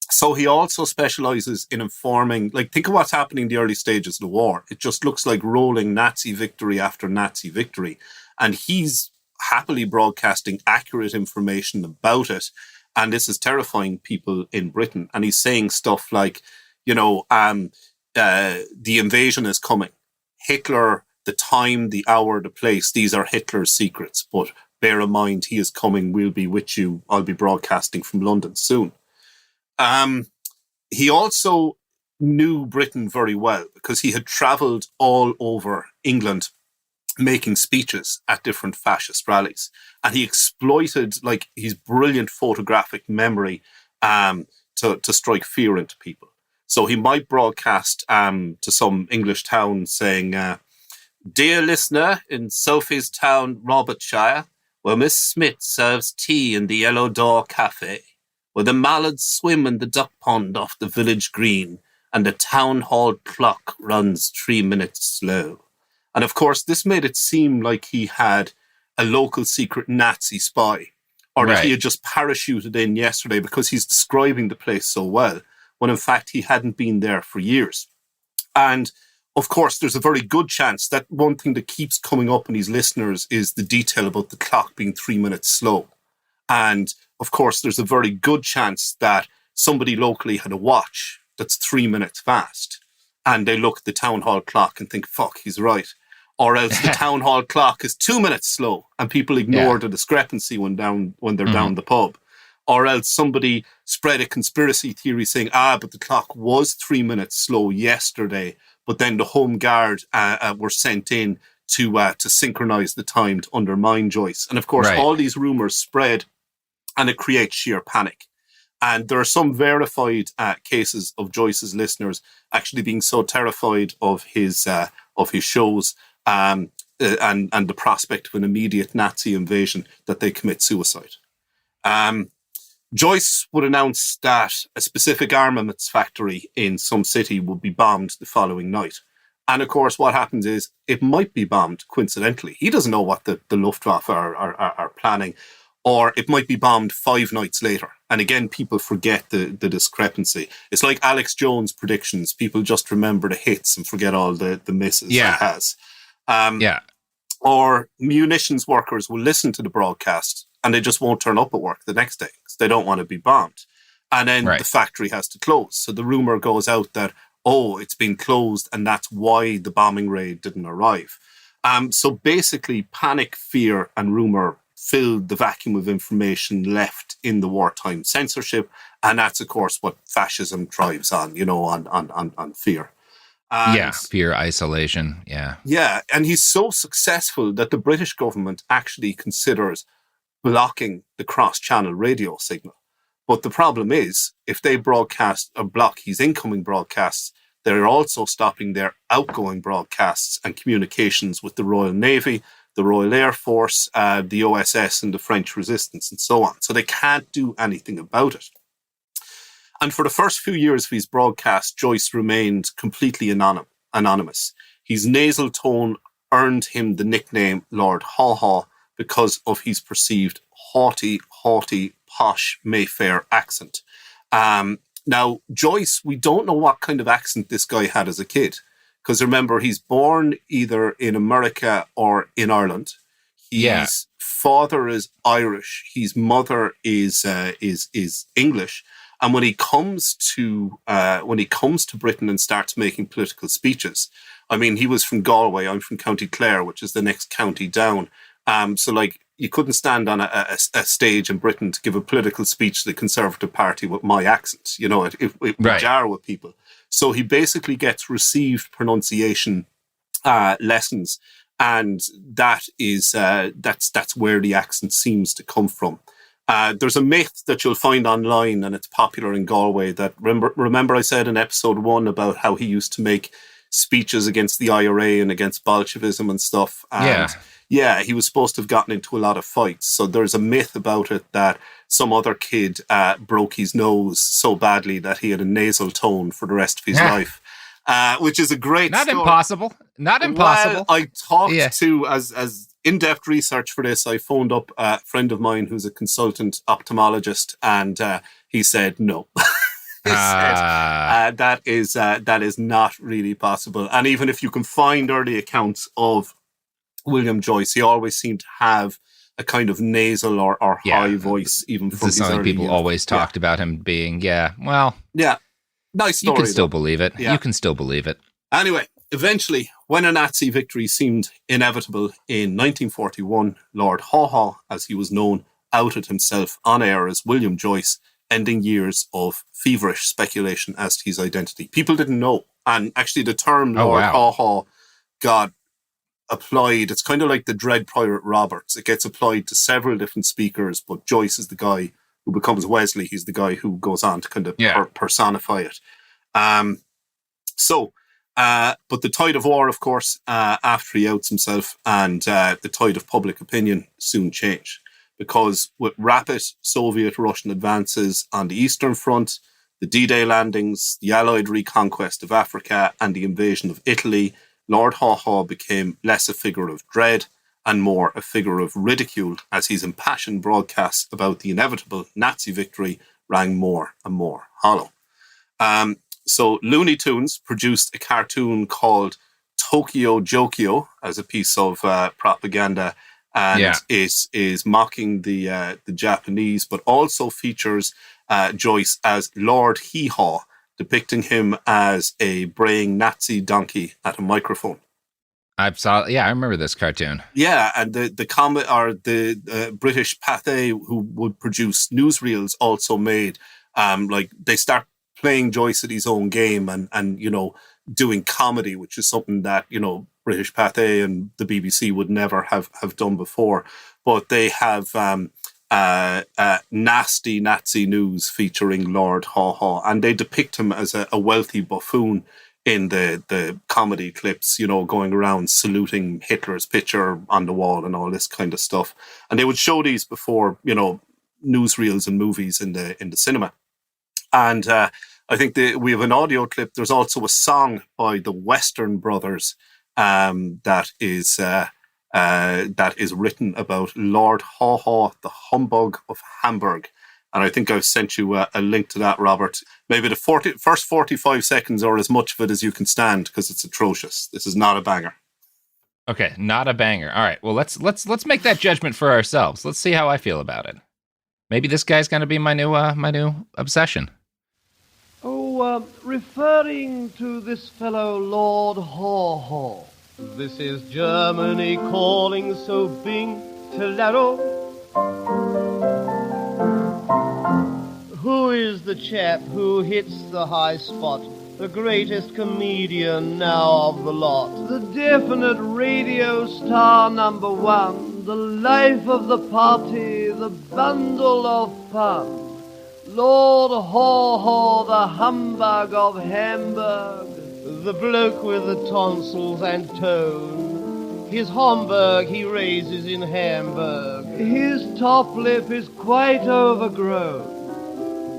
S3: So he also specializes in informing, think of what's happening in the early stages of the war. It just looks like rolling Nazi victory after Nazi victory. And he's happily broadcasting accurate information about it. And this is terrifying people in Britain. And he's saying stuff like, the invasion is coming. Hitler, the time, the hour, the place, these are Hitler's secrets. But bear in mind, he is coming. We'll be with you. I'll be broadcasting from London soon. He also knew Britain very well because he had travelled all over England making speeches at different fascist rallies. And he exploited his brilliant photographic memory to strike fear into people. So he might broadcast to some English town saying, "Dear listener in Sophie's Town, Robertshire, where Miss Smith serves tea in the Yellow Door Cafe, where the mallards swim in the duck pond off the village green, and the town hall clock runs 3 minutes slow." And of course, this made it seem like he had a local secret Nazi spy, or that he had just parachuted in yesterday because he's describing the place so well, when in fact he hadn't been there for years. And of course, there's a very good chance that one thing that keeps coming up in his listeners is the detail about the clock being 3 minutes slow. And of course, there's a very good chance that somebody locally had a watch that's 3 minutes fast. And they look at the town hall clock and think, fuck, he's right. Or else the town hall clock is 2 minutes slow and people ignore the discrepancy when they're down the pub. Or else somebody spread a conspiracy theory saying, but the clock was 3 minutes slow yesterday, but then the Home Guard were sent in to synchronize the time to undermine Joyce. And of course, all these rumors spread and it creates sheer panic. And there are some verified cases of Joyce's listeners actually being so terrified of his shows and the prospect of an immediate Nazi invasion that they commit suicide. Joyce would announce that a specific armaments factory in some city would be bombed the following night. And of course, what happens is it might be bombed coincidentally. He doesn't know what the Luftwaffe are planning. Or it might be bombed 5 nights later. And again, people forget the discrepancy. It's like Alex Jones' predictions. People just remember the hits and forget all the misses he has. Or munitions workers will listen to the broadcast and they just won't turn up at work the next day because they don't want to be bombed. And then the factory has to close. So the rumor goes out that, it's been closed and that's why the bombing raid didn't arrive. So basically, panic, fear, and rumor filled the vacuum of information left in the wartime censorship. And that's, of course, what fascism thrives on, on fear.
S2: Fear, isolation.
S3: Yeah, and he's so successful that the British government actually considers blocking the cross-channel radio signal. But the problem is, if they broadcast or block his incoming broadcasts, they're also stopping their outgoing broadcasts and communications with the Royal Navy, the Royal Air Force, the OSS and the French Resistance and so on. So they can't do anything about it. And for the first few years of his broadcast, Joyce remained completely anonymous. His nasal tone earned him the nickname Lord Haw-Haw because of his perceived haughty, posh Mayfair accent. Now, Joyce, we don't know what kind of accent this guy had as a kid. Because remember, he's born either in America or in Ireland. His father is Irish. His mother is English. And when he comes to Britain and starts making political speeches, I mean, he was from Galway. I'm from County Clare, which is the next county down. So you couldn't stand on a stage in Britain to give a political speech to the Conservative Party with my accent. It would jar with people. So he basically gets received pronunciation lessons, and that's where the accent seems to come from. There's a myth that you'll find online, and it's popular in Galway. That remember I said in episode 1 about how he used to make speeches against the IRA and against Bolshevism and stuff. And yeah, he was supposed to have gotten into a lot of fights. So there's a myth about it that some other kid broke his nose so badly that he had a nasal tone for the rest of his life, which is a great
S2: Not
S3: story.
S2: impossible. Not impossible.
S3: Well, I talked to, as in-depth research for this, I phoned up a friend of mine who's a consultant ophthalmologist, and he said no. That is not really possible. And even if you can find early accounts of William Joyce, he always seemed to have a kind of nasal or high voice, even from his
S2: something
S3: early
S2: people
S3: years.
S2: always talked about him being. Nice story. You can still believe it.
S3: Yeah.
S2: You can still believe it.
S3: Anyway, eventually, when a Nazi victory seemed inevitable in 1941, Lord Haw-Haw, as he was known, outed himself on air as William Joyce, ending years of feverish speculation as to his identity. People didn't know. And actually the term Lord Haw-Haw got applied. It's kind of like the Dread Pirate Roberts. It gets applied to several different speakers, but Joyce is the guy who becomes Wesley. He's the guy who goes on to kind of personify it. But the tide of war, of course, after he outs himself, and the tide of public opinion soon changed. Because with rapid Soviet-Russian advances on the Eastern Front, the D-Day landings, the Allied reconquest of Africa, and the invasion of Italy, Lord Haw-Haw became less a figure of dread and more a figure of ridicule, as his impassioned broadcasts about the inevitable Nazi victory rang more and more hollow. So Looney Tunes produced a cartoon called Tokyo Jokyo as a piece of propaganda, and is mocking the Japanese, but also features Joyce as Lord Haw-Haw, depicting him as a braying Nazi donkey at a microphone.
S2: I remember this cartoon.
S3: Yeah, and the British Pathé, who would produce newsreels, also made they start playing Joyce at his own game and doing comedy, which is something that British Pathé and the BBC would never have done before. But they have nasty Nazi news featuring Lord Haw-Haw, and they depict him as a wealthy buffoon in the comedy clips, going around saluting Hitler's picture on the wall and all this kind of stuff. And they would show these before, newsreels and movies in the cinema. And I think we have an audio clip. There's also a song by the Western Brothers that is written about Lord Haw-Haw, the humbug of Hamburg. And I think I've sent you a link to that, Robert. Maybe the first 45 seconds or as much of it as you can stand, because it's atrocious. This is not a banger.
S2: Okay, not a banger. All right, well, let's make that judgment for ourselves. Let's see how I feel about it. Maybe this guy's going to be my new obsession.
S15: Referring to this fellow Lord Haw-Haw. This is Germany calling, so bing tilaro. Who is the chap who hits the high spot? The greatest comedian now of the lot. The definite radio star number one. The life of the party, the bundle of fun. Lord Haw-Haw, the humbug of Hamburg. The bloke with the tonsils and tone. His Homburg he raises in Hamburg. His top lip is quite overgrown.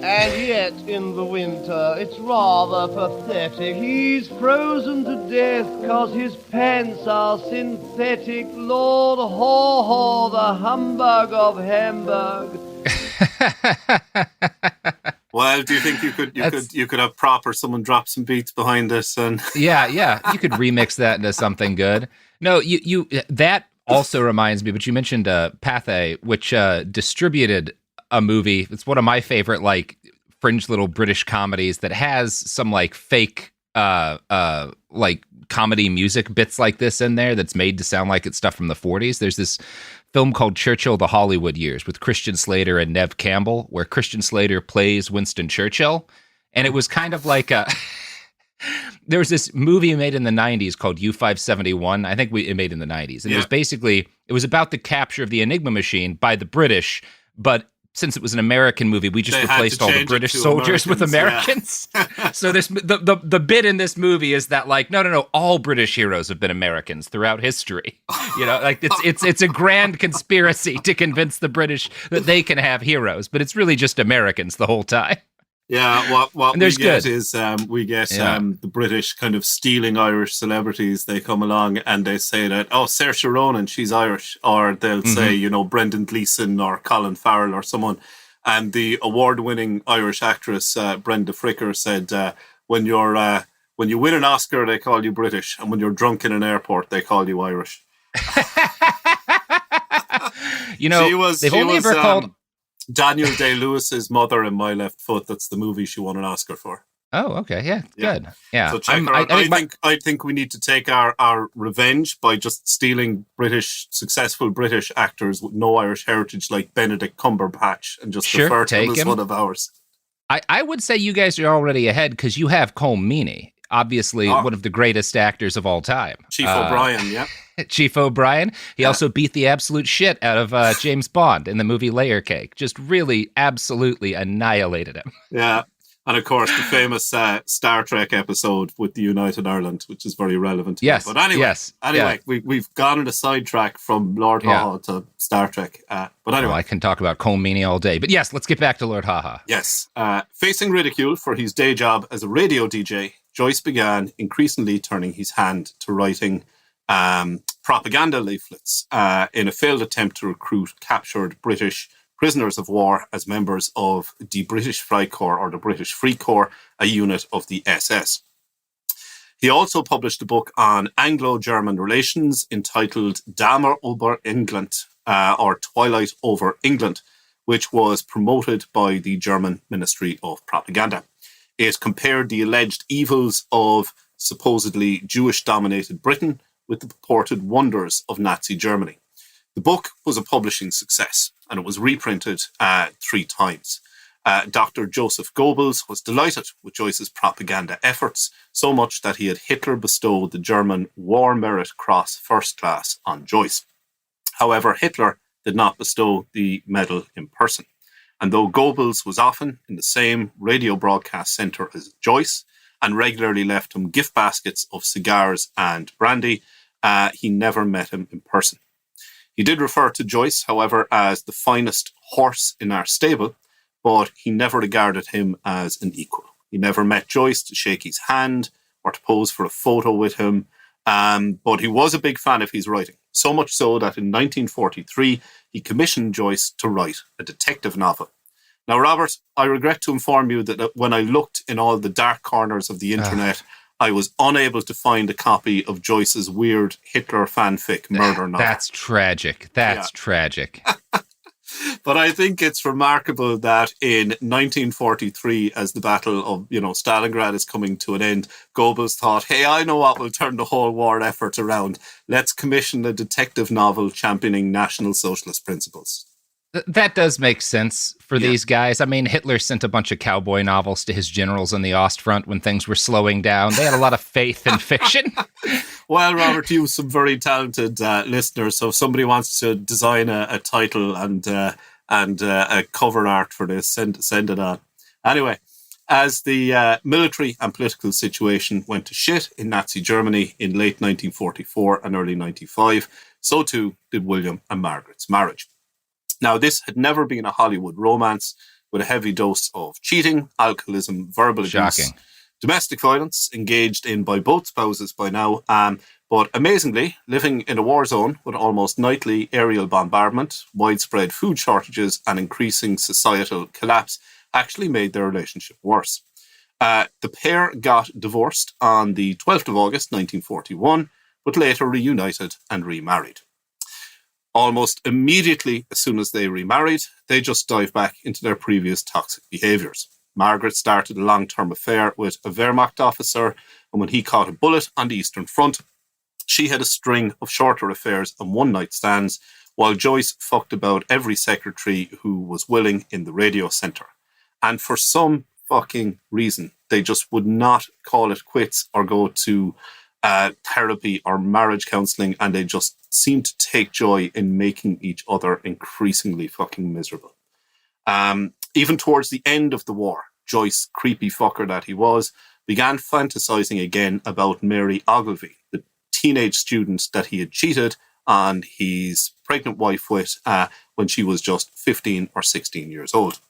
S15: And yet, in the winter, it's rather pathetic. He's frozen to death 'cause his pants are synthetic. Lord Haw-Haw, the humbug of Hamburg.
S3: Well, do you think you could have someone drop some beats behind this? And
S2: yeah, you could remix that into something good. No, you that also reminds me. But you mentioned Pathé, which distributed a movie. It's one of my favorite fringe little British comedies that has some fake comedy music bits like this in there that's made to sound like it's stuff from the 40s. There's this film called Churchill, the Hollywood Years with Christian Slater and Nev Campbell, where Christian Slater plays Winston Churchill. And it was kind of like there was this movie made in the 90s called U-571. I think it made in the 90s. And it was about the capture of the Enigma machine by the British, but since it was an American movie, we just replaced all the British soldiers with Americans. Yeah. So this the bit in this movie is that like, no, all British heroes have been Americans throughout history. You know, like it's a grand conspiracy to convince the British that they can have heroes, but it's really just Americans the whole time.
S3: Yeah, what we get is the British kind of stealing Irish celebrities. They come along and they say that, oh, Saoirse Ronan, she's Irish. Or they'll say, you know, Brendan Gleeson or Colin Farrell or someone. And the award-winning Irish actress, Brenda Fricker, said, when you win an Oscar, they call you British. And when you're drunk in an airport, they call you Irish.
S2: You know, they've only ever called...
S3: Daniel Day-Lewis's mother in My Left Foot. That's the movie she won an Oscar for.
S2: Oh, okay. Yeah, good. Yeah.
S3: So check I think we need to take our revenge by just stealing successful British actors with no Irish heritage like Benedict Cumberbatch and just refer to him as one of ours.
S2: I would say you guys are already ahead because you have Colm Meaney, obviously one of the greatest actors of all time.
S3: Chief O'Brien, yeah.
S2: Chief O'Brien. He also beat the absolute shit out of James Bond in the movie Layer Cake. Just really absolutely annihilated him.
S3: Yeah. And of course, the famous Star Trek episode with the United Ireland, which is very relevant.
S2: Yes.
S3: But anyway, we've gone on a sidetrack from Lord Haw-Haw to Star Trek. But anyway.
S2: Well, I can talk about Colm Meaney all day. But yes, let's get back to Lord Haw-Haw.
S3: Yes. Facing ridicule for his day job as a radio DJ, Joyce began increasingly turning his hand to writing propaganda leaflets in a failed attempt to recruit captured British prisoners of war as members of the British Freikorps or the British Free Corps, a unit of the SS. He also published a book on Anglo-German relations entitled Damer über England, or Twilight over England, which was promoted by the German Ministry of Propaganda. It compared the alleged evils of supposedly Jewish-dominated Britain with the purported wonders of Nazi Germany. The book was a publishing success, and it was reprinted 3 times. Dr. Joseph Goebbels was delighted with Joyce's propaganda efforts, so much that he had Hitler bestow the German War Merit Cross First Class on Joyce. However, Hitler did not bestow the medal in person. And though Goebbels was often in the same radio broadcast centre as Joyce and regularly left him gift baskets of cigars and brandy, he never met him in person. He did refer to Joyce, however, as the finest horse in our stable, but he never regarded him as an equal. He never met Joyce to shake his hand or to pose for a photo with him, but he was a big fan of his writing, so much so that in 1943, he commissioned Joyce to write a detective novel. Now, Robert, I regret to inform you that when I looked in all the dark corners of the internet, I was unable to find a copy of Joyce's weird Hitler fanfic murder novel.
S2: That's tragic. That's tragic.
S3: But I think it's remarkable that in 1943, as the Battle of Stalingrad is coming to an end, Goebbels thought, hey, I know what will turn the whole war effort around. Let's commission a detective novel championing National Socialist principles.
S2: That does make sense for these guys. I mean, Hitler sent a bunch of cowboy novels to his generals on the Ostfront when things were slowing down. They had a lot of faith in fiction.
S3: Well, Robert, you have some very talented listeners. So if somebody wants to design a title and a cover art for this, send it on. Anyway, as the military and political situation went to shit in Nazi Germany in late 1944 and early 1995, so too did William and Margaret's marriage. Now, this had never been a Hollywood romance with a heavy dose of cheating, alcoholism, verbal abuse, domestic violence engaged in by both spouses by now. But amazingly, living in a war zone with almost nightly aerial bombardment, widespread food shortages and increasing societal collapse actually made their relationship worse. The pair got divorced on the 12th of August 1941, but later reunited and remarried. Almost immediately, as soon as they remarried, they just dived back into their previous toxic behaviours. Margaret started a long-term affair with a Wehrmacht officer, and when he caught a bullet on the Eastern Front, she had a string of shorter affairs and one-night stands, while Joyce fucked about every secretary who was willing in the radio centre. And for some fucking reason, they just would not call it quits or go to therapy or marriage counselling, and they just seemed to take joy in making each other increasingly fucking miserable. Even towards the end of the war, Joyce, creepy fucker that he was, began fantasizing again about Mary Ogilvy, the teenage student that he had cheated on his pregnant wife with when she was just 15 or 16 years old.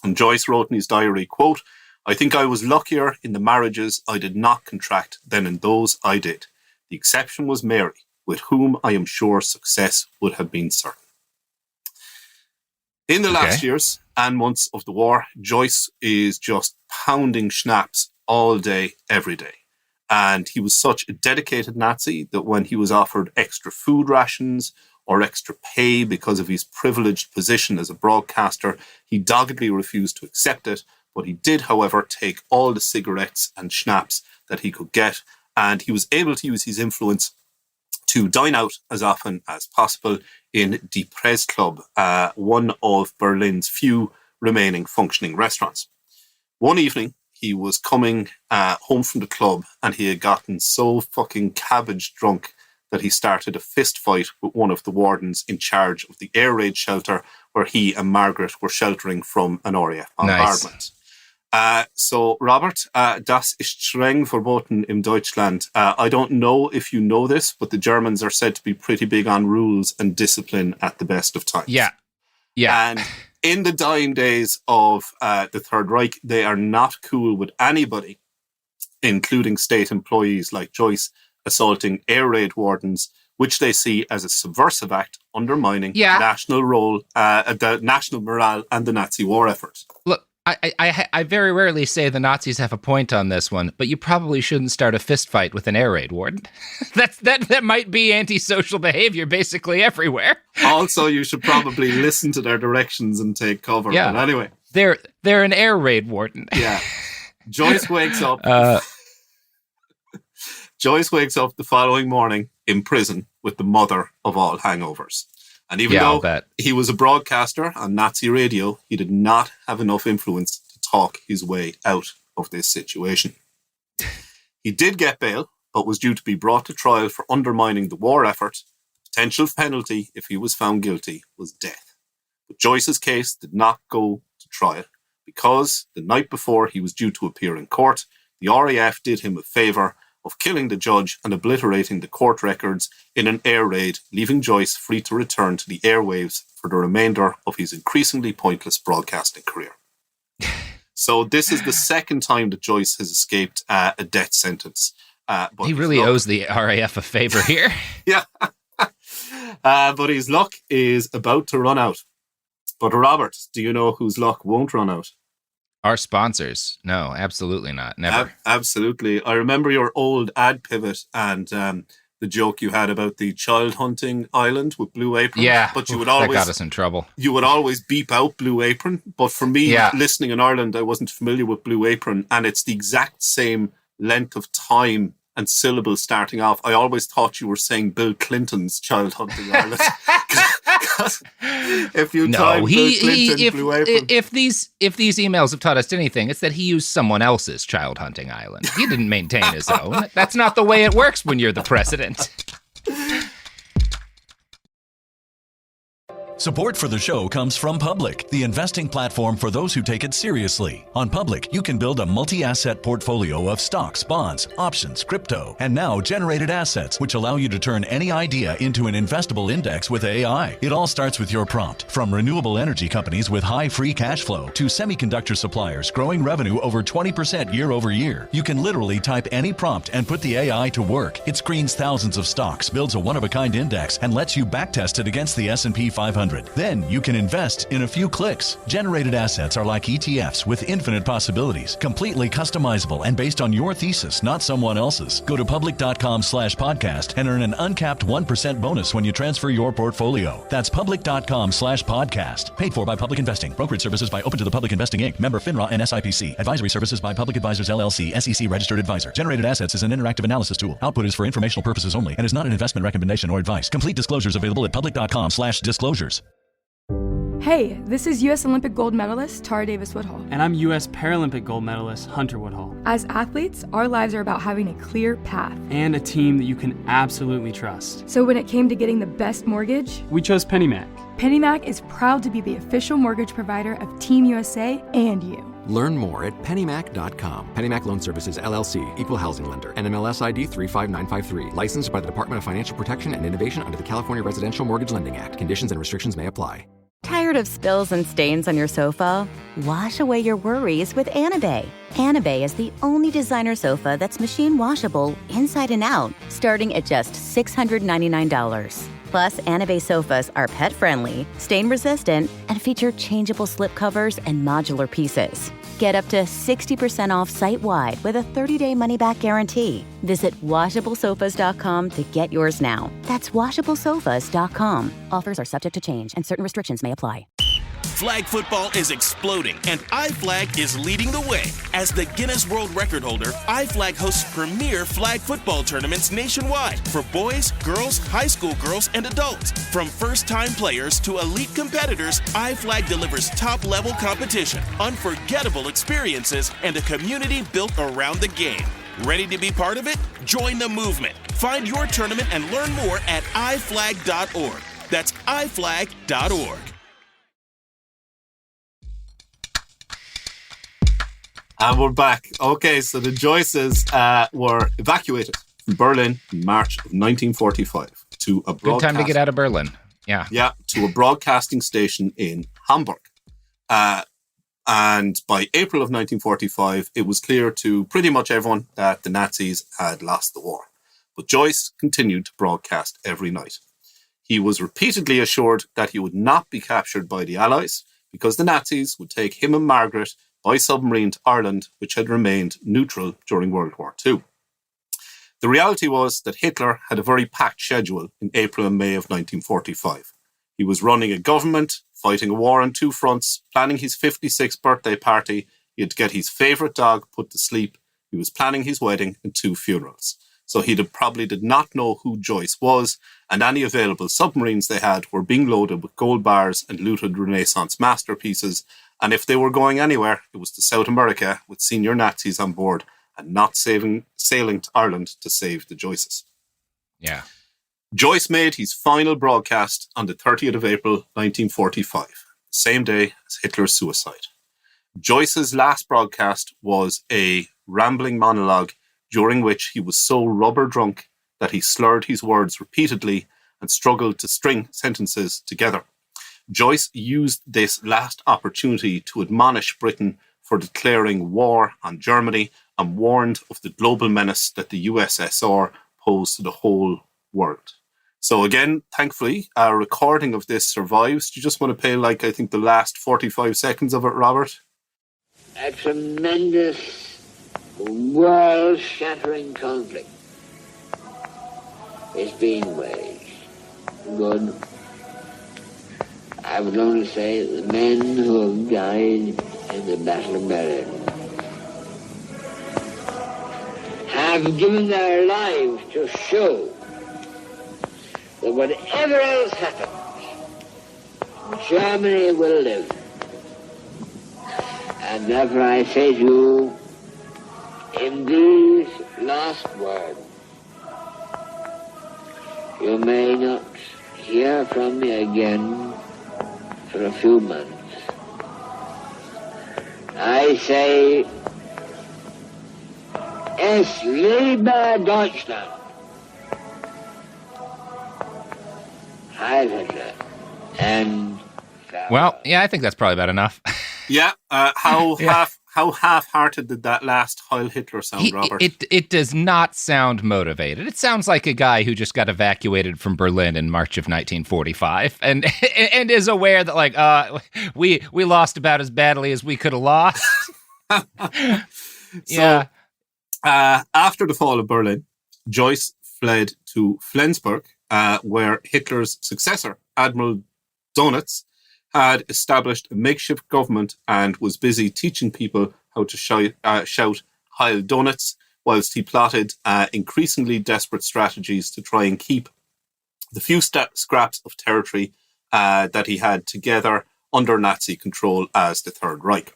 S3: And Joyce wrote in his diary, quote, "I think I was luckier in the marriages I did not contract than in those I did. The exception was Mary, with whom I am sure success would have been certain." In the last years and months of the war, Joyce is just pounding schnapps all day, every day. And he was such a dedicated Nazi that when he was offered extra food rations or extra pay because of his privileged position as a broadcaster, he doggedly refused to accept it. But he did, however, take all the cigarettes and schnapps that he could get. And he was able to use his influence to dine out as often as possible in Die Press Club, one of Berlin's few remaining functioning restaurants. One evening, he was coming home from the club and he had gotten so fucking cabbage drunk that he started a fist fight with one of the wardens in charge of the air raid shelter where he and Margaret were sheltering from an RAF bombardment. So, Robert, das ist streng verboten in Deutschland. I don't know if you know this, but the Germans are said to be pretty big on rules and discipline at the best of times.
S2: Yeah.
S3: And in the dying days of the Third Reich, they are not cool with anybody, including state employees like Joyce, assaulting air raid wardens, which they see as a subversive act undermining national role, the national morale and the Nazi war effort.
S2: Look, I very rarely say the Nazis have a point on this one, but you probably shouldn't start a fist fight with an air raid warden. That might be antisocial behavior basically everywhere.
S3: Also, you should probably listen to their directions and take cover.
S2: Yeah.
S3: But anyway,
S2: they're an air raid warden.
S3: Yeah. Joyce wakes up. Joyce wakes up the following morning in prison with the mother of all hangovers. And even though he was a broadcaster on Nazi radio, he did not have enough influence to talk his way out of this situation. He did get bail, but was due to be brought to trial for undermining the war effort. The potential penalty, if he was found guilty, was death. But Joyce's case did not go to trial because the night before he was due to appear in court, the RAF did him a favour of killing the judge and obliterating the court records in an air raid, leaving Joyce free to return to the airwaves for the remainder of his increasingly pointless broadcasting career. So this is the second time that Joyce has escaped a death sentence. But
S2: he really owes the RAF a favour here.
S3: Yeah. But his luck is about to run out. But Robert, do you know whose luck won't run out?
S2: Our sponsors. No, absolutely not. Never.
S3: Absolutely. I remember your old ad pivot and the joke you had about the child hunting island with Blue Apron.
S2: Yeah,
S3: but you would always,
S2: that got us in trouble.
S3: You would always beep out Blue Apron. But for me, listening in Ireland, I wasn't familiar with Blue Apron. And it's the exact same length of time and syllables starting off. I always thought you were saying Bill Clinton's child hunting island. If you type Bill Clinton, Blue Apron.
S2: If these emails have taught us anything, it's that he used someone else's child hunting island. He didn't maintain his own. That's not the way it works when you're the president.
S5: Support for the show comes from Public, the investing platform for those who take it seriously. On Public, you can build a multi-asset portfolio of stocks, bonds, options, crypto, and now generated assets, which allow you to turn any idea into an investable index with AI. It all starts with your prompt. From renewable energy companies with high free cash flow to semiconductor suppliers growing revenue over 20% year over year, you can literally type any prompt and put the AI to work. It screens thousands of stocks, builds a one-of-a-kind index, and lets you backtest it against the S&P 500. Then you can invest in a few clicks. Generated assets are like ETFs with infinite possibilities, completely customizable and based on your thesis, not someone else's. Go to public.com/podcast and earn an uncapped 1% bonus when you transfer your portfolio. That's public.com/podcast. Paid for by Public Investing. Brokerage services by Open to the Public Investing Inc. Member FINRA and SIPC. Advisory services by Public Advisors LLC. SEC registered advisor. Generated assets is an interactive analysis tool. Output is for informational purposes only and is not an investment recommendation or advice. Complete disclosures available at public.com/disclosures.
S6: Hey, this is U.S. Olympic gold medalist Tara Davis Woodhull.
S7: And I'm U.S. Paralympic gold medalist Hunter Woodhull.
S6: As athletes, our lives are about having a clear path.
S7: And a team that you can absolutely trust.
S6: So when it came to getting the best mortgage,
S7: we chose PennyMac.
S6: PennyMac is proud to be the official mortgage provider of Team USA and you.
S8: Learn more at pennymac.com. PennyMac Loan Services, LLC, Equal Housing Lender, NMLS ID 35953. Licensed by the Department of Financial Protection and Innovation under the California Residential Mortgage Lending Act. Conditions and restrictions may apply.
S11: Tired of spills and stains on your sofa? Wash away your worries with Anabay. Anabay is the only designer sofa that's machine washable inside and out, starting at just $699. Plus, Anabay sofas are pet-friendly, stain-resistant, and feature changeable slipcovers and modular pieces. Get up to 60% off site-wide with a 30-day money-back guarantee. Visit washablesofas.com to get yours now. That's washablesofas.com. Offers are subject to change, and certain restrictions may apply.
S12: Flag football is exploding, and iFlag is leading the way. As the Guinness World Record holder, iFlag hosts premier flag football tournaments nationwide for boys, girls, high school girls, and adults. From first-time players to elite competitors, iFlag delivers top-level competition, unforgettable experiences, and a community built around the game. Ready to be part of it? Join the movement. Find your tournament and learn more at iflag.org. That's iflag.org.
S3: And we're back. Okay, so the Joyces were evacuated from Berlin in March of 1945 to a
S2: Good time to get out of Berlin. Yeah.
S3: Yeah, to a broadcasting station in Hamburg. And by April of 1945, it was clear to pretty much everyone that the Nazis had lost the war. But Joyce continued to broadcast every night. He was repeatedly assured that he would not be captured by the Allies because the Nazis would take him and Margaret by submarine to Ireland, which had remained neutral during World War II. The reality was that Hitler had a very packed schedule in April and May of 1945. He was running a government, fighting a war on two fronts, planning his 56th birthday party. He had to get his favourite dog put to sleep. He was planning his wedding and 2 funerals. So he probably did not know who Joyce was, and any available submarines they had were being loaded with gold bars and looted Renaissance masterpieces. And if they were going anywhere, it was to South America with senior Nazis on board and not sailing to Ireland to save the Joyces.
S2: Yeah.
S3: Joyce made his final broadcast on the 30th of April, 1945, the same day as Hitler's suicide. Joyce's last broadcast was a rambling monologue during which he was so rubber drunk that he slurred his words repeatedly and struggled to string sentences together. Joyce used this last opportunity to admonish Britain for declaring war on Germany and warned of the global menace that the USSR posed to the whole world. So again, thankfully, our recording of this survives. Do you just want to play, I think, the last 45 seconds of it, Robert?
S16: A tremendous, world-shattering conflict is being waged. Good. I would only say that the men who have died in the Battle of Berlin have given their lives to show that whatever else happens, Germany will live. And therefore I say to you, in these last words, you may not hear from me again for a few months. I say, es lebe Deutschland. Heil Hitler. And
S2: well, yeah, I think that's probably about enough.
S3: Yeah. How half-hearted did that last Heil Hitler sound, Robert?
S2: It does not sound motivated. It sounds like a guy who just got evacuated from Berlin in March of 1945 and is aware that we lost about as badly as we could have lost.
S3: Yeah. After the fall of Berlin, Joyce fled to Flensburg, where Hitler's successor, Admiral Dönitz, had established a makeshift government and was busy teaching people how to shout Heil Dönitz, whilst he plotted increasingly desperate strategies to try and keep the few scraps of territory that he had together under Nazi control as the Third Reich.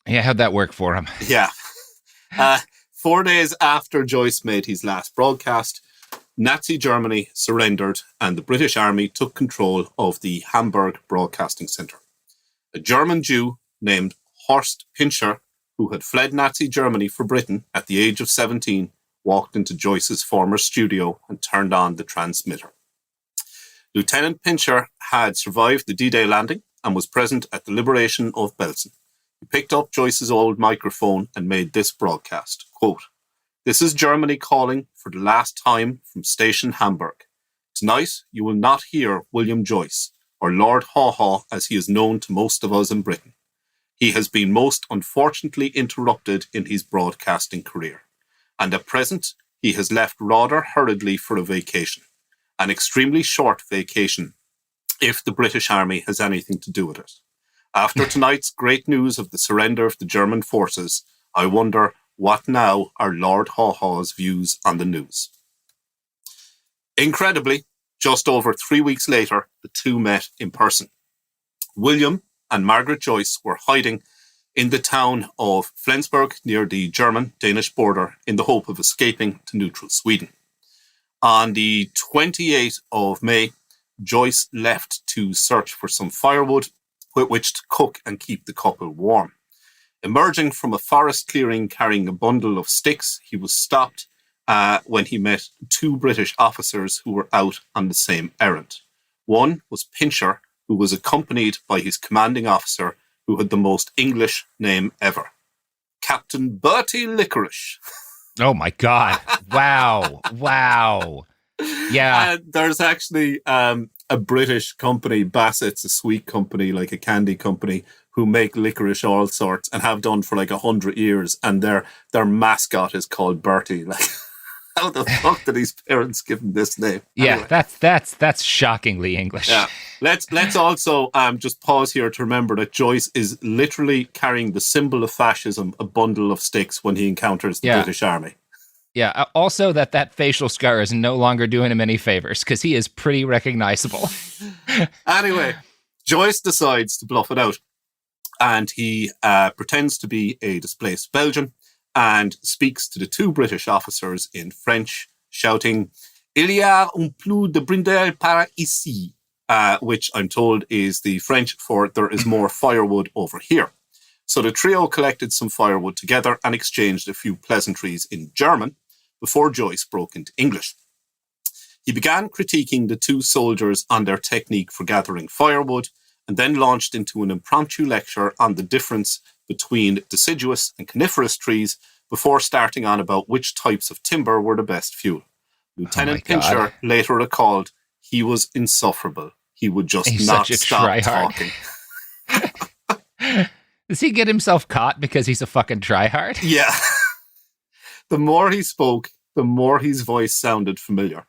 S2: Yeah, how'd that work for him?
S3: Yeah. 4 days after Joyce made his last broadcast, Nazi Germany surrendered and the British Army took control of the Hamburg Broadcasting Centre. A German Jew named Horst Pinscher, who had fled Nazi Germany for Britain at the age of 17, walked into Joyce's former studio and turned on the transmitter. Lieutenant Pinscher had survived the D-Day landing and was present at the liberation of Belsen. He picked up Joyce's old microphone and made this broadcast, quote, "This is Germany calling for the last time from Station Hamburg. Tonight you will not hear William Joyce, or Lord Haw-Haw as he is known to most of us in Britain. He has been most unfortunately interrupted in his broadcasting career, and at present he has left rather hurriedly for a vacation, an extremely short vacation, if the British Army has anything to do with it. After tonight's great news of the surrender of the German forces, I wonder what now are Lord Haw-Haw's views on the news." Incredibly, just over 3 weeks later, the two met in person. William and Margaret Joyce were hiding in the town of Flensburg near the German-Danish border in the hope of escaping to neutral Sweden. On the 28th of May, Joyce left to search for some firewood with which to cook and keep the couple warm. Emerging from a forest clearing carrying a bundle of sticks, he was stopped when he met two British officers who were out on the same errand. One was Pinscher, who was accompanied by his commanding officer, who had the most English name ever, Captain Bertie Licorice.
S2: Oh my God. Wow. Wow. Yeah.
S3: There's actually a British company, Bassett's, a sweet company, like a candy company, who make licorice all sorts and have done for like 100 years. And their mascot is called Bertie. Like, how the fuck did his parents give him this name?
S2: Yeah, anyway. That's shockingly English.
S3: Yeah. Let's also just pause here to remember that Joyce is literally carrying the symbol of fascism, a bundle of sticks, when he encounters the British Army.
S2: Yeah, also that facial scar is no longer doing him any favors because he is pretty recognizable.
S3: Anyway, Joyce decides to bluff it out and he pretends to be a displaced Belgian and speaks to the two British officers in French, shouting, "Il y a un plus de brindel par ici," which I'm told is the French for "there is more firewood over here." So the trio collected some firewood together and exchanged a few pleasantries in German before Joyce broke into English. He began critiquing the two soldiers on their technique for gathering firewood and then launched into an impromptu lecture on the difference between deciduous and coniferous trees before starting on about which types of timber were the best fuel. Lieutenant Pinscher later recalled, he was insufferable. He would just not stop talking.
S2: Does he get himself caught because he's a fucking tryhard?
S3: Yeah. The more he spoke, the more his voice sounded familiar.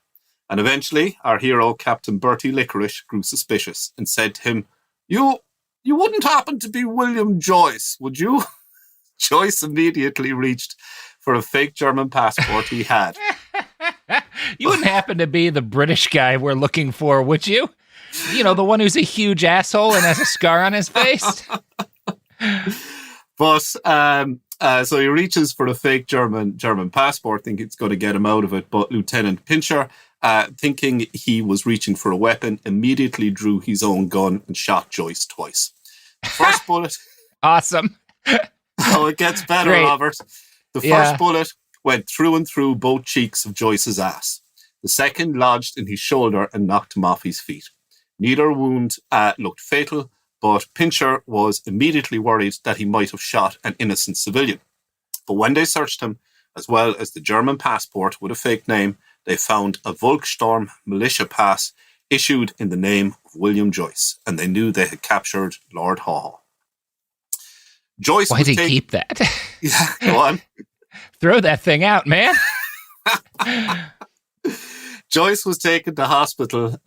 S3: And eventually, our hero, Captain Bertie Licorice, grew suspicious and said to him, You wouldn't happen to be William Joyce, would you?" Joyce immediately reached for a fake German passport he had.
S2: You wouldn't happen to be the British guy we're looking for, would you? You know, the one who's a huge asshole and has a scar on his face?
S3: But so he reaches for a fake German passport, thinking it's going to get him out of it. But Lieutenant Pinscher, thinking he was reaching for a weapon, immediately drew his own gun and shot Joyce twice. The first bullet.
S2: Awesome.
S3: Oh, it gets better,
S2: Great.
S3: Robert. The first bullet went through and through both cheeks of Joyce's ass. The second lodged in his shoulder and knocked him off his feet. Neither wound looked fatal, but Pinscher was immediately worried that he might have shot an innocent civilian. But when they searched him, as well as the German passport with a fake name, they found a Volkssturm militia pass issued in the name of William Joyce, and they knew they had captured Lord Haw-Haw. Joyce
S2: Why'd he keep that?
S3: Yeah, go on.
S2: Throw that thing out, man.
S3: Joyce was taken to hospital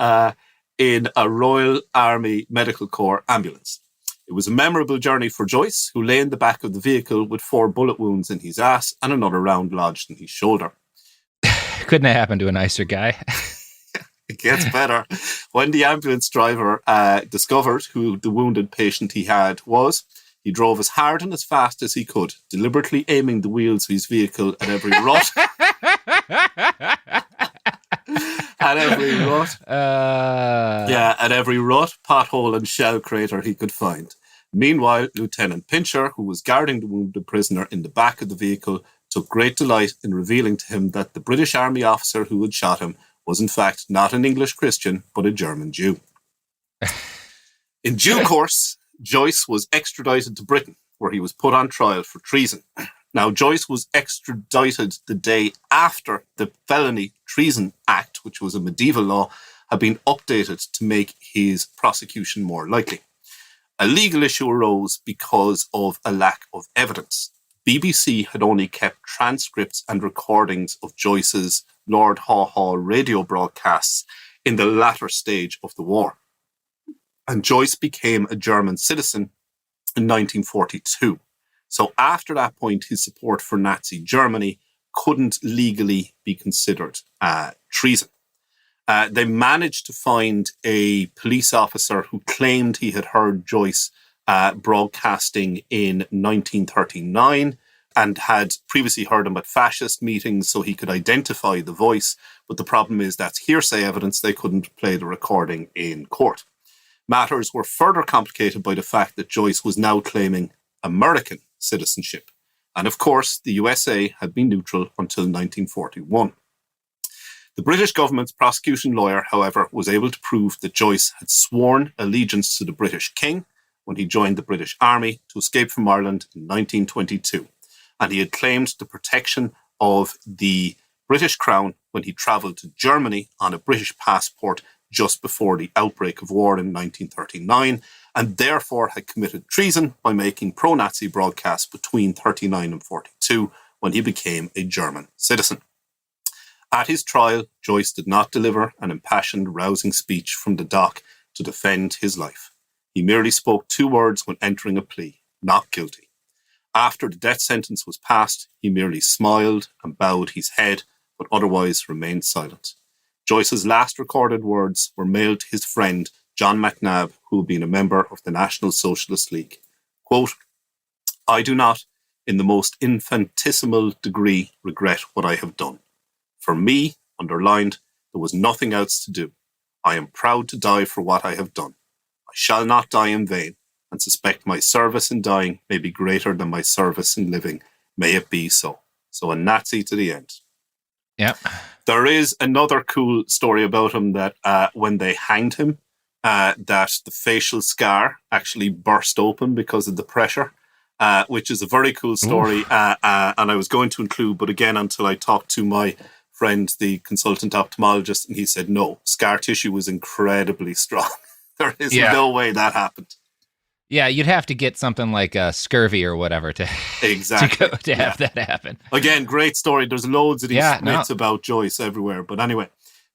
S3: in a Royal Army Medical Corps ambulance. It was a memorable journey for Joyce, who lay in the back of the vehicle with 4 bullet wounds in his ass and another round lodged in his shoulder.
S2: Couldn't have happened to a nicer guy.
S3: It gets better. When the ambulance driver discovered who the wounded patient he had was, he drove as hard and as fast as he could, deliberately aiming the wheels of his vehicle at every rut. At every rut. At every rut, pothole, and shell crater he could find. Meanwhile, Lieutenant Pincher, who was guarding the wounded prisoner in the back of the vehicle, took great delight in revealing to him that the British Army officer who had shot him was in fact not an English Christian, but a German Jew. In due course, Joyce was extradited to Britain, where he was put on trial for treason. Now, Joyce was extradited the day after the Felony Treason Act, which was a medieval law, had been updated to make his prosecution more likely. A legal issue arose because of a lack of evidence. BBC had only kept transcripts and recordings of Joyce's Lord Haw-Haw radio broadcasts in the latter stage of the war. And Joyce became a German citizen in 1942. So after that point, his support for Nazi Germany couldn't legally be considered treason. They managed to find a police officer who claimed he had heard Joyce broadcasting in 1939 and had previously heard him at fascist meetings, so he could identify the voice. But the problem is that's hearsay evidence. They couldn't play the recording in court. Matters were further complicated by the fact that Joyce was now claiming American citizenship. And of course, the USA had been neutral until 1941. The British government's prosecution lawyer, however, was able to prove that Joyce had sworn allegiance to the British king when he joined the British Army to escape from Ireland in 1922. And he had claimed the protection of the British crown when he travelled to Germany on a British passport just before the outbreak of war in 1939, and therefore had committed treason by making pro-Nazi broadcasts between 1939 and 1942 when he became a German citizen. At his trial, Joyce did not deliver an impassioned, rousing speech from the dock to defend his life. He merely spoke 2 words when entering a plea: not guilty. After the death sentence was passed, he merely smiled and bowed his head, but otherwise remained silent. Joyce's last recorded words were mailed to his friend, John McNabb, who had been a member of the National Socialist League. Quote, "I do not, in the most infinitesimal degree, regret what I have done. For me, underlined, there was nothing else to do. I am proud to die for what I have done. I shall not die in vain, and suspect my service in dying may be greater than my service in living. May it be so." So a Nazi to the end.
S2: Yep.
S3: There is another cool story about him that when they hanged him, that the facial scar actually burst open because of the pressure, which is a very cool story. And I was going to include, but again, until I talked to my friend, the consultant ophthalmologist, and he said, no, scar tissue was incredibly strong. There is no way that happened.
S2: Yeah, you'd have to get something like scurvy or whatever to have that happen.
S3: Again, great story. There's loads of these myths about Joyce everywhere. But anyway,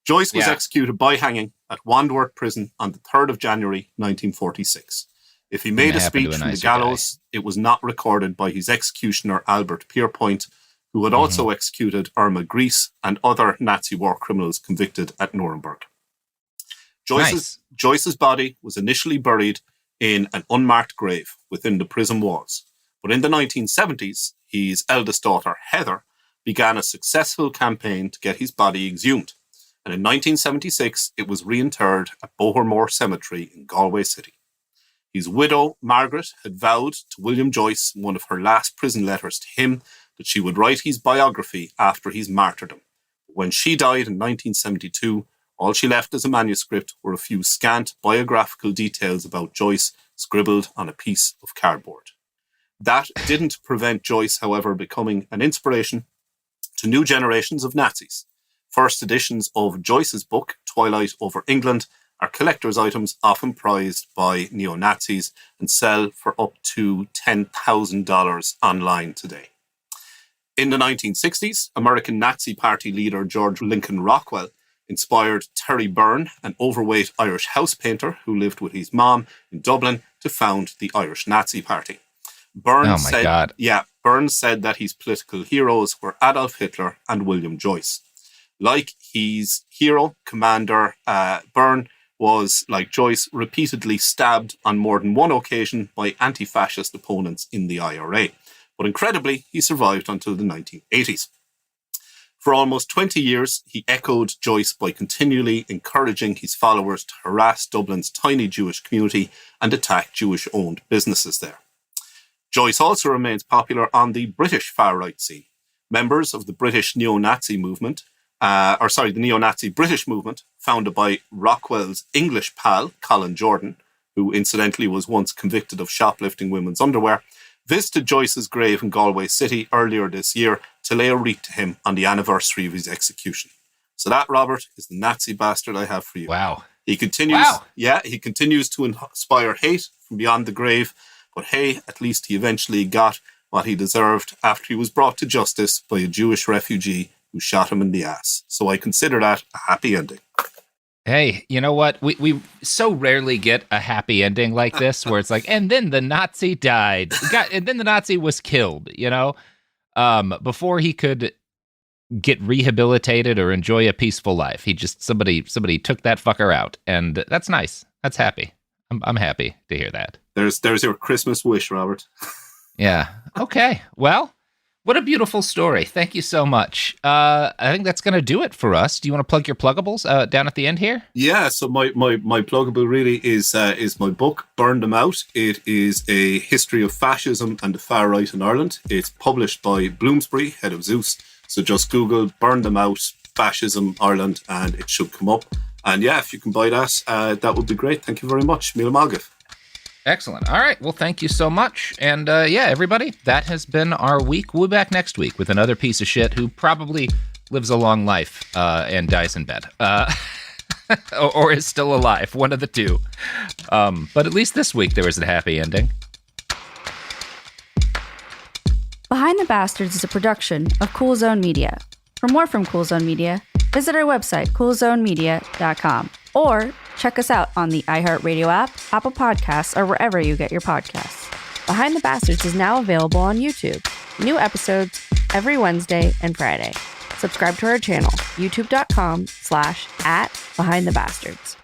S3: Joyce was executed by hanging at Wandsworth Prison on the 3rd of January, 1946. If he made a speech from the gallows, it was not recorded by his executioner, Albert Pierpoint, who had also executed Irma Gries and other Nazi war criminals convicted at Nuremberg. Joyce's body was initially buried in an unmarked grave within the prison walls. But in the 1970s, his eldest daughter, Heather, began a successful campaign to get his body exhumed. And in 1976, it was reinterred at Bohermore Cemetery in Galway City. His widow, Margaret, had vowed to William Joyce in one of her last prison letters to him that she would write his biography after his martyrdom. When she died in 1972, all she left as a manuscript were a few scant biographical details about Joyce scribbled on a piece of cardboard. That didn't prevent Joyce, however, becoming an inspiration to new generations of Nazis. First editions of Joyce's book, Twilight Over England, are collector's items often prized by neo-Nazis and sell for up to $10,000 online today. In the 1960s, American Nazi Party leader George Lincoln Rockwell inspired Terry Byrne, an overweight Irish house painter who lived with his mom in Dublin, to found the Irish Nazi Party. Byrne said that his political heroes were Adolf Hitler and William Joyce. Like his hero, Commander Byrne was, like Joyce, repeatedly stabbed on more than one occasion by anti-fascist opponents in the IRA. But incredibly, he survived until the 1980s. For almost 20 years, he echoed Joyce by continually encouraging his followers to harass Dublin's tiny Jewish community and attack Jewish-owned businesses there. Joyce also remains popular on the British far-right scene. Members of the British neo-Nazi movement, the neo-Nazi British movement, founded by Rockwell's English pal, Colin Jordan, who incidentally was once convicted of shoplifting women's underwear, visited Joyce's grave in Galway City earlier this year to lay a wreath to him on the anniversary of his execution. So that, Robert, is the Nazi bastard I have for you.
S2: Wow.
S3: He continues to inspire hate from beyond the grave, but hey, at least he eventually got what he deserved after he was brought to justice by a Jewish refugee who shot him in the ass. So I consider that a happy ending.
S2: Hey, you know what? We so rarely get a happy ending like this where it's like, and then the Nazi died. And then the Nazi was killed, before he could get rehabilitated or enjoy a peaceful life. Somebody took that fucker out. And that's nice. That's happy. I'm happy to hear that.
S3: There's your Christmas wish, Robert.
S2: Yeah. Okay. Well, what a beautiful story. Thank you so much. I think that's going to do it for us. Do you want to plug your pluggables down at the end here?
S3: Yeah, so my pluggable really is my book, Burn Them Out. It is a history of fascism and the far right in Ireland. It's published by Bloomsbury, head of Zeus. So just Google Burn Them Out, Fascism, Ireland, and it should come up. And yeah, if you can buy that, that would be great. Thank you very much. Míle mágaibh.
S2: Excellent. All right. Well, thank you so much. And everybody, that has been our week. We'll be back next week with another piece of shit who probably lives a long life and dies in bed. Or is still alive. One of the two. But at least this week there was a happy ending.
S6: Behind the Bastards is a production of Cool Zone Media. For more from Cool Zone Media, visit our website, coolzonemedia.com. Or check us out on the iHeartRadio app, Apple Podcasts, or wherever you get your podcasts. Behind the Bastards is now available on YouTube. New episodes every Wednesday and Friday. Subscribe to our channel, youtube.com/@BehindTheBastards.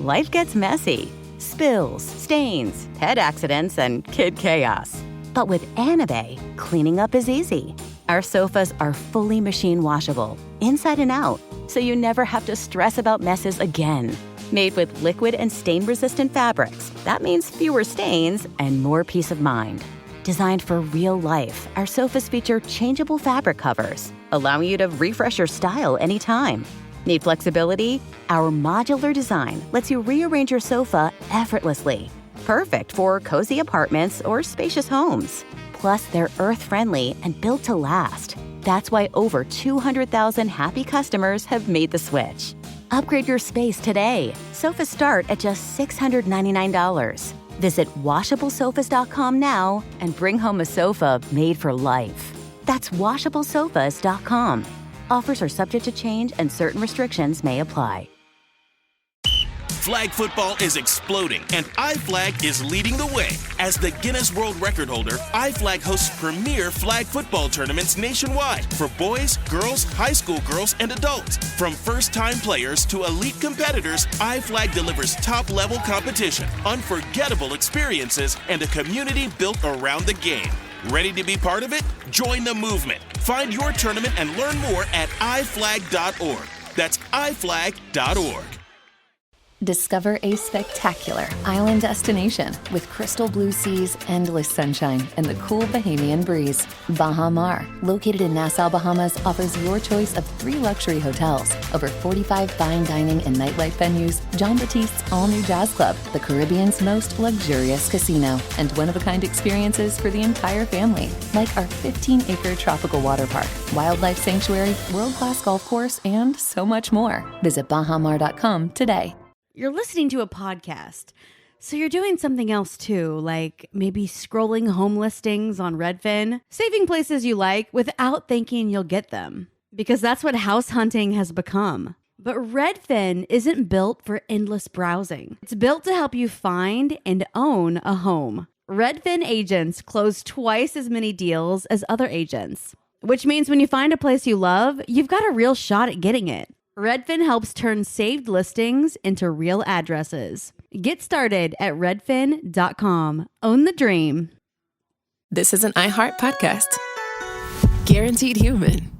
S11: Life gets messy. Spills, stains, pet accidents, and kid chaos. But with Anabay, cleaning up is easy. Our sofas are fully machine washable, inside and out, so you never have to stress about messes again. Made with liquid and stain-resistant fabrics, that means fewer stains and more peace of mind. Designed for real life, our sofas feature changeable fabric covers, allowing you to refresh your style anytime. Need flexibility? Our modular design lets you rearrange your sofa effortlessly. Perfect for cozy apartments or spacious homes. Plus, they're earth-friendly and built to last. That's why over 200,000 happy customers have made the switch. Upgrade your space today. Sofas start at just $699. Visit washablesofas.com now and bring home a sofa made for life. That's washablesofas.com. Offers are subject to change and certain restrictions may apply.
S12: Flag football is exploding, and iFlag is leading the way. As the Guinness World Record holder, iFlag hosts premier flag football tournaments nationwide for boys, girls, high school girls, and adults. From first-time players to elite competitors, iFlag delivers top-level competition, unforgettable experiences, and a community built around the game. Ready to be part of it? Join the movement. Find your tournament and learn more at iflag.org. That's iflag.org.
S17: Discover a spectacular island destination with crystal blue seas, endless sunshine, and the cool Bahamian breeze. Baha Mar, located in Nassau, Bahamas, offers your choice of 3 luxury hotels, over 45 fine dining and nightlife venues, John Baptiste's all-new jazz club, the Caribbean's most luxurious casino, and one-of-a-kind experiences for the entire family, like our 15-acre tropical water park, wildlife sanctuary, world-class golf course, and so much more. Visit bahamar.com today.
S1: You're listening to a podcast, so you're doing something else too, like maybe scrolling home listings on Redfin, saving places you like without thinking you'll get them, because that's what house hunting has become. But Redfin isn't built for endless browsing. It's built to help you find and own a home. Redfin agents close twice as many deals as other agents, which means when you find a place you love, you've got a real shot at getting it. Redfin helps turn saved listings into real addresses. Get started at redfin.com. Own the dream.
S4: This is an iHeart podcast. Guaranteed human.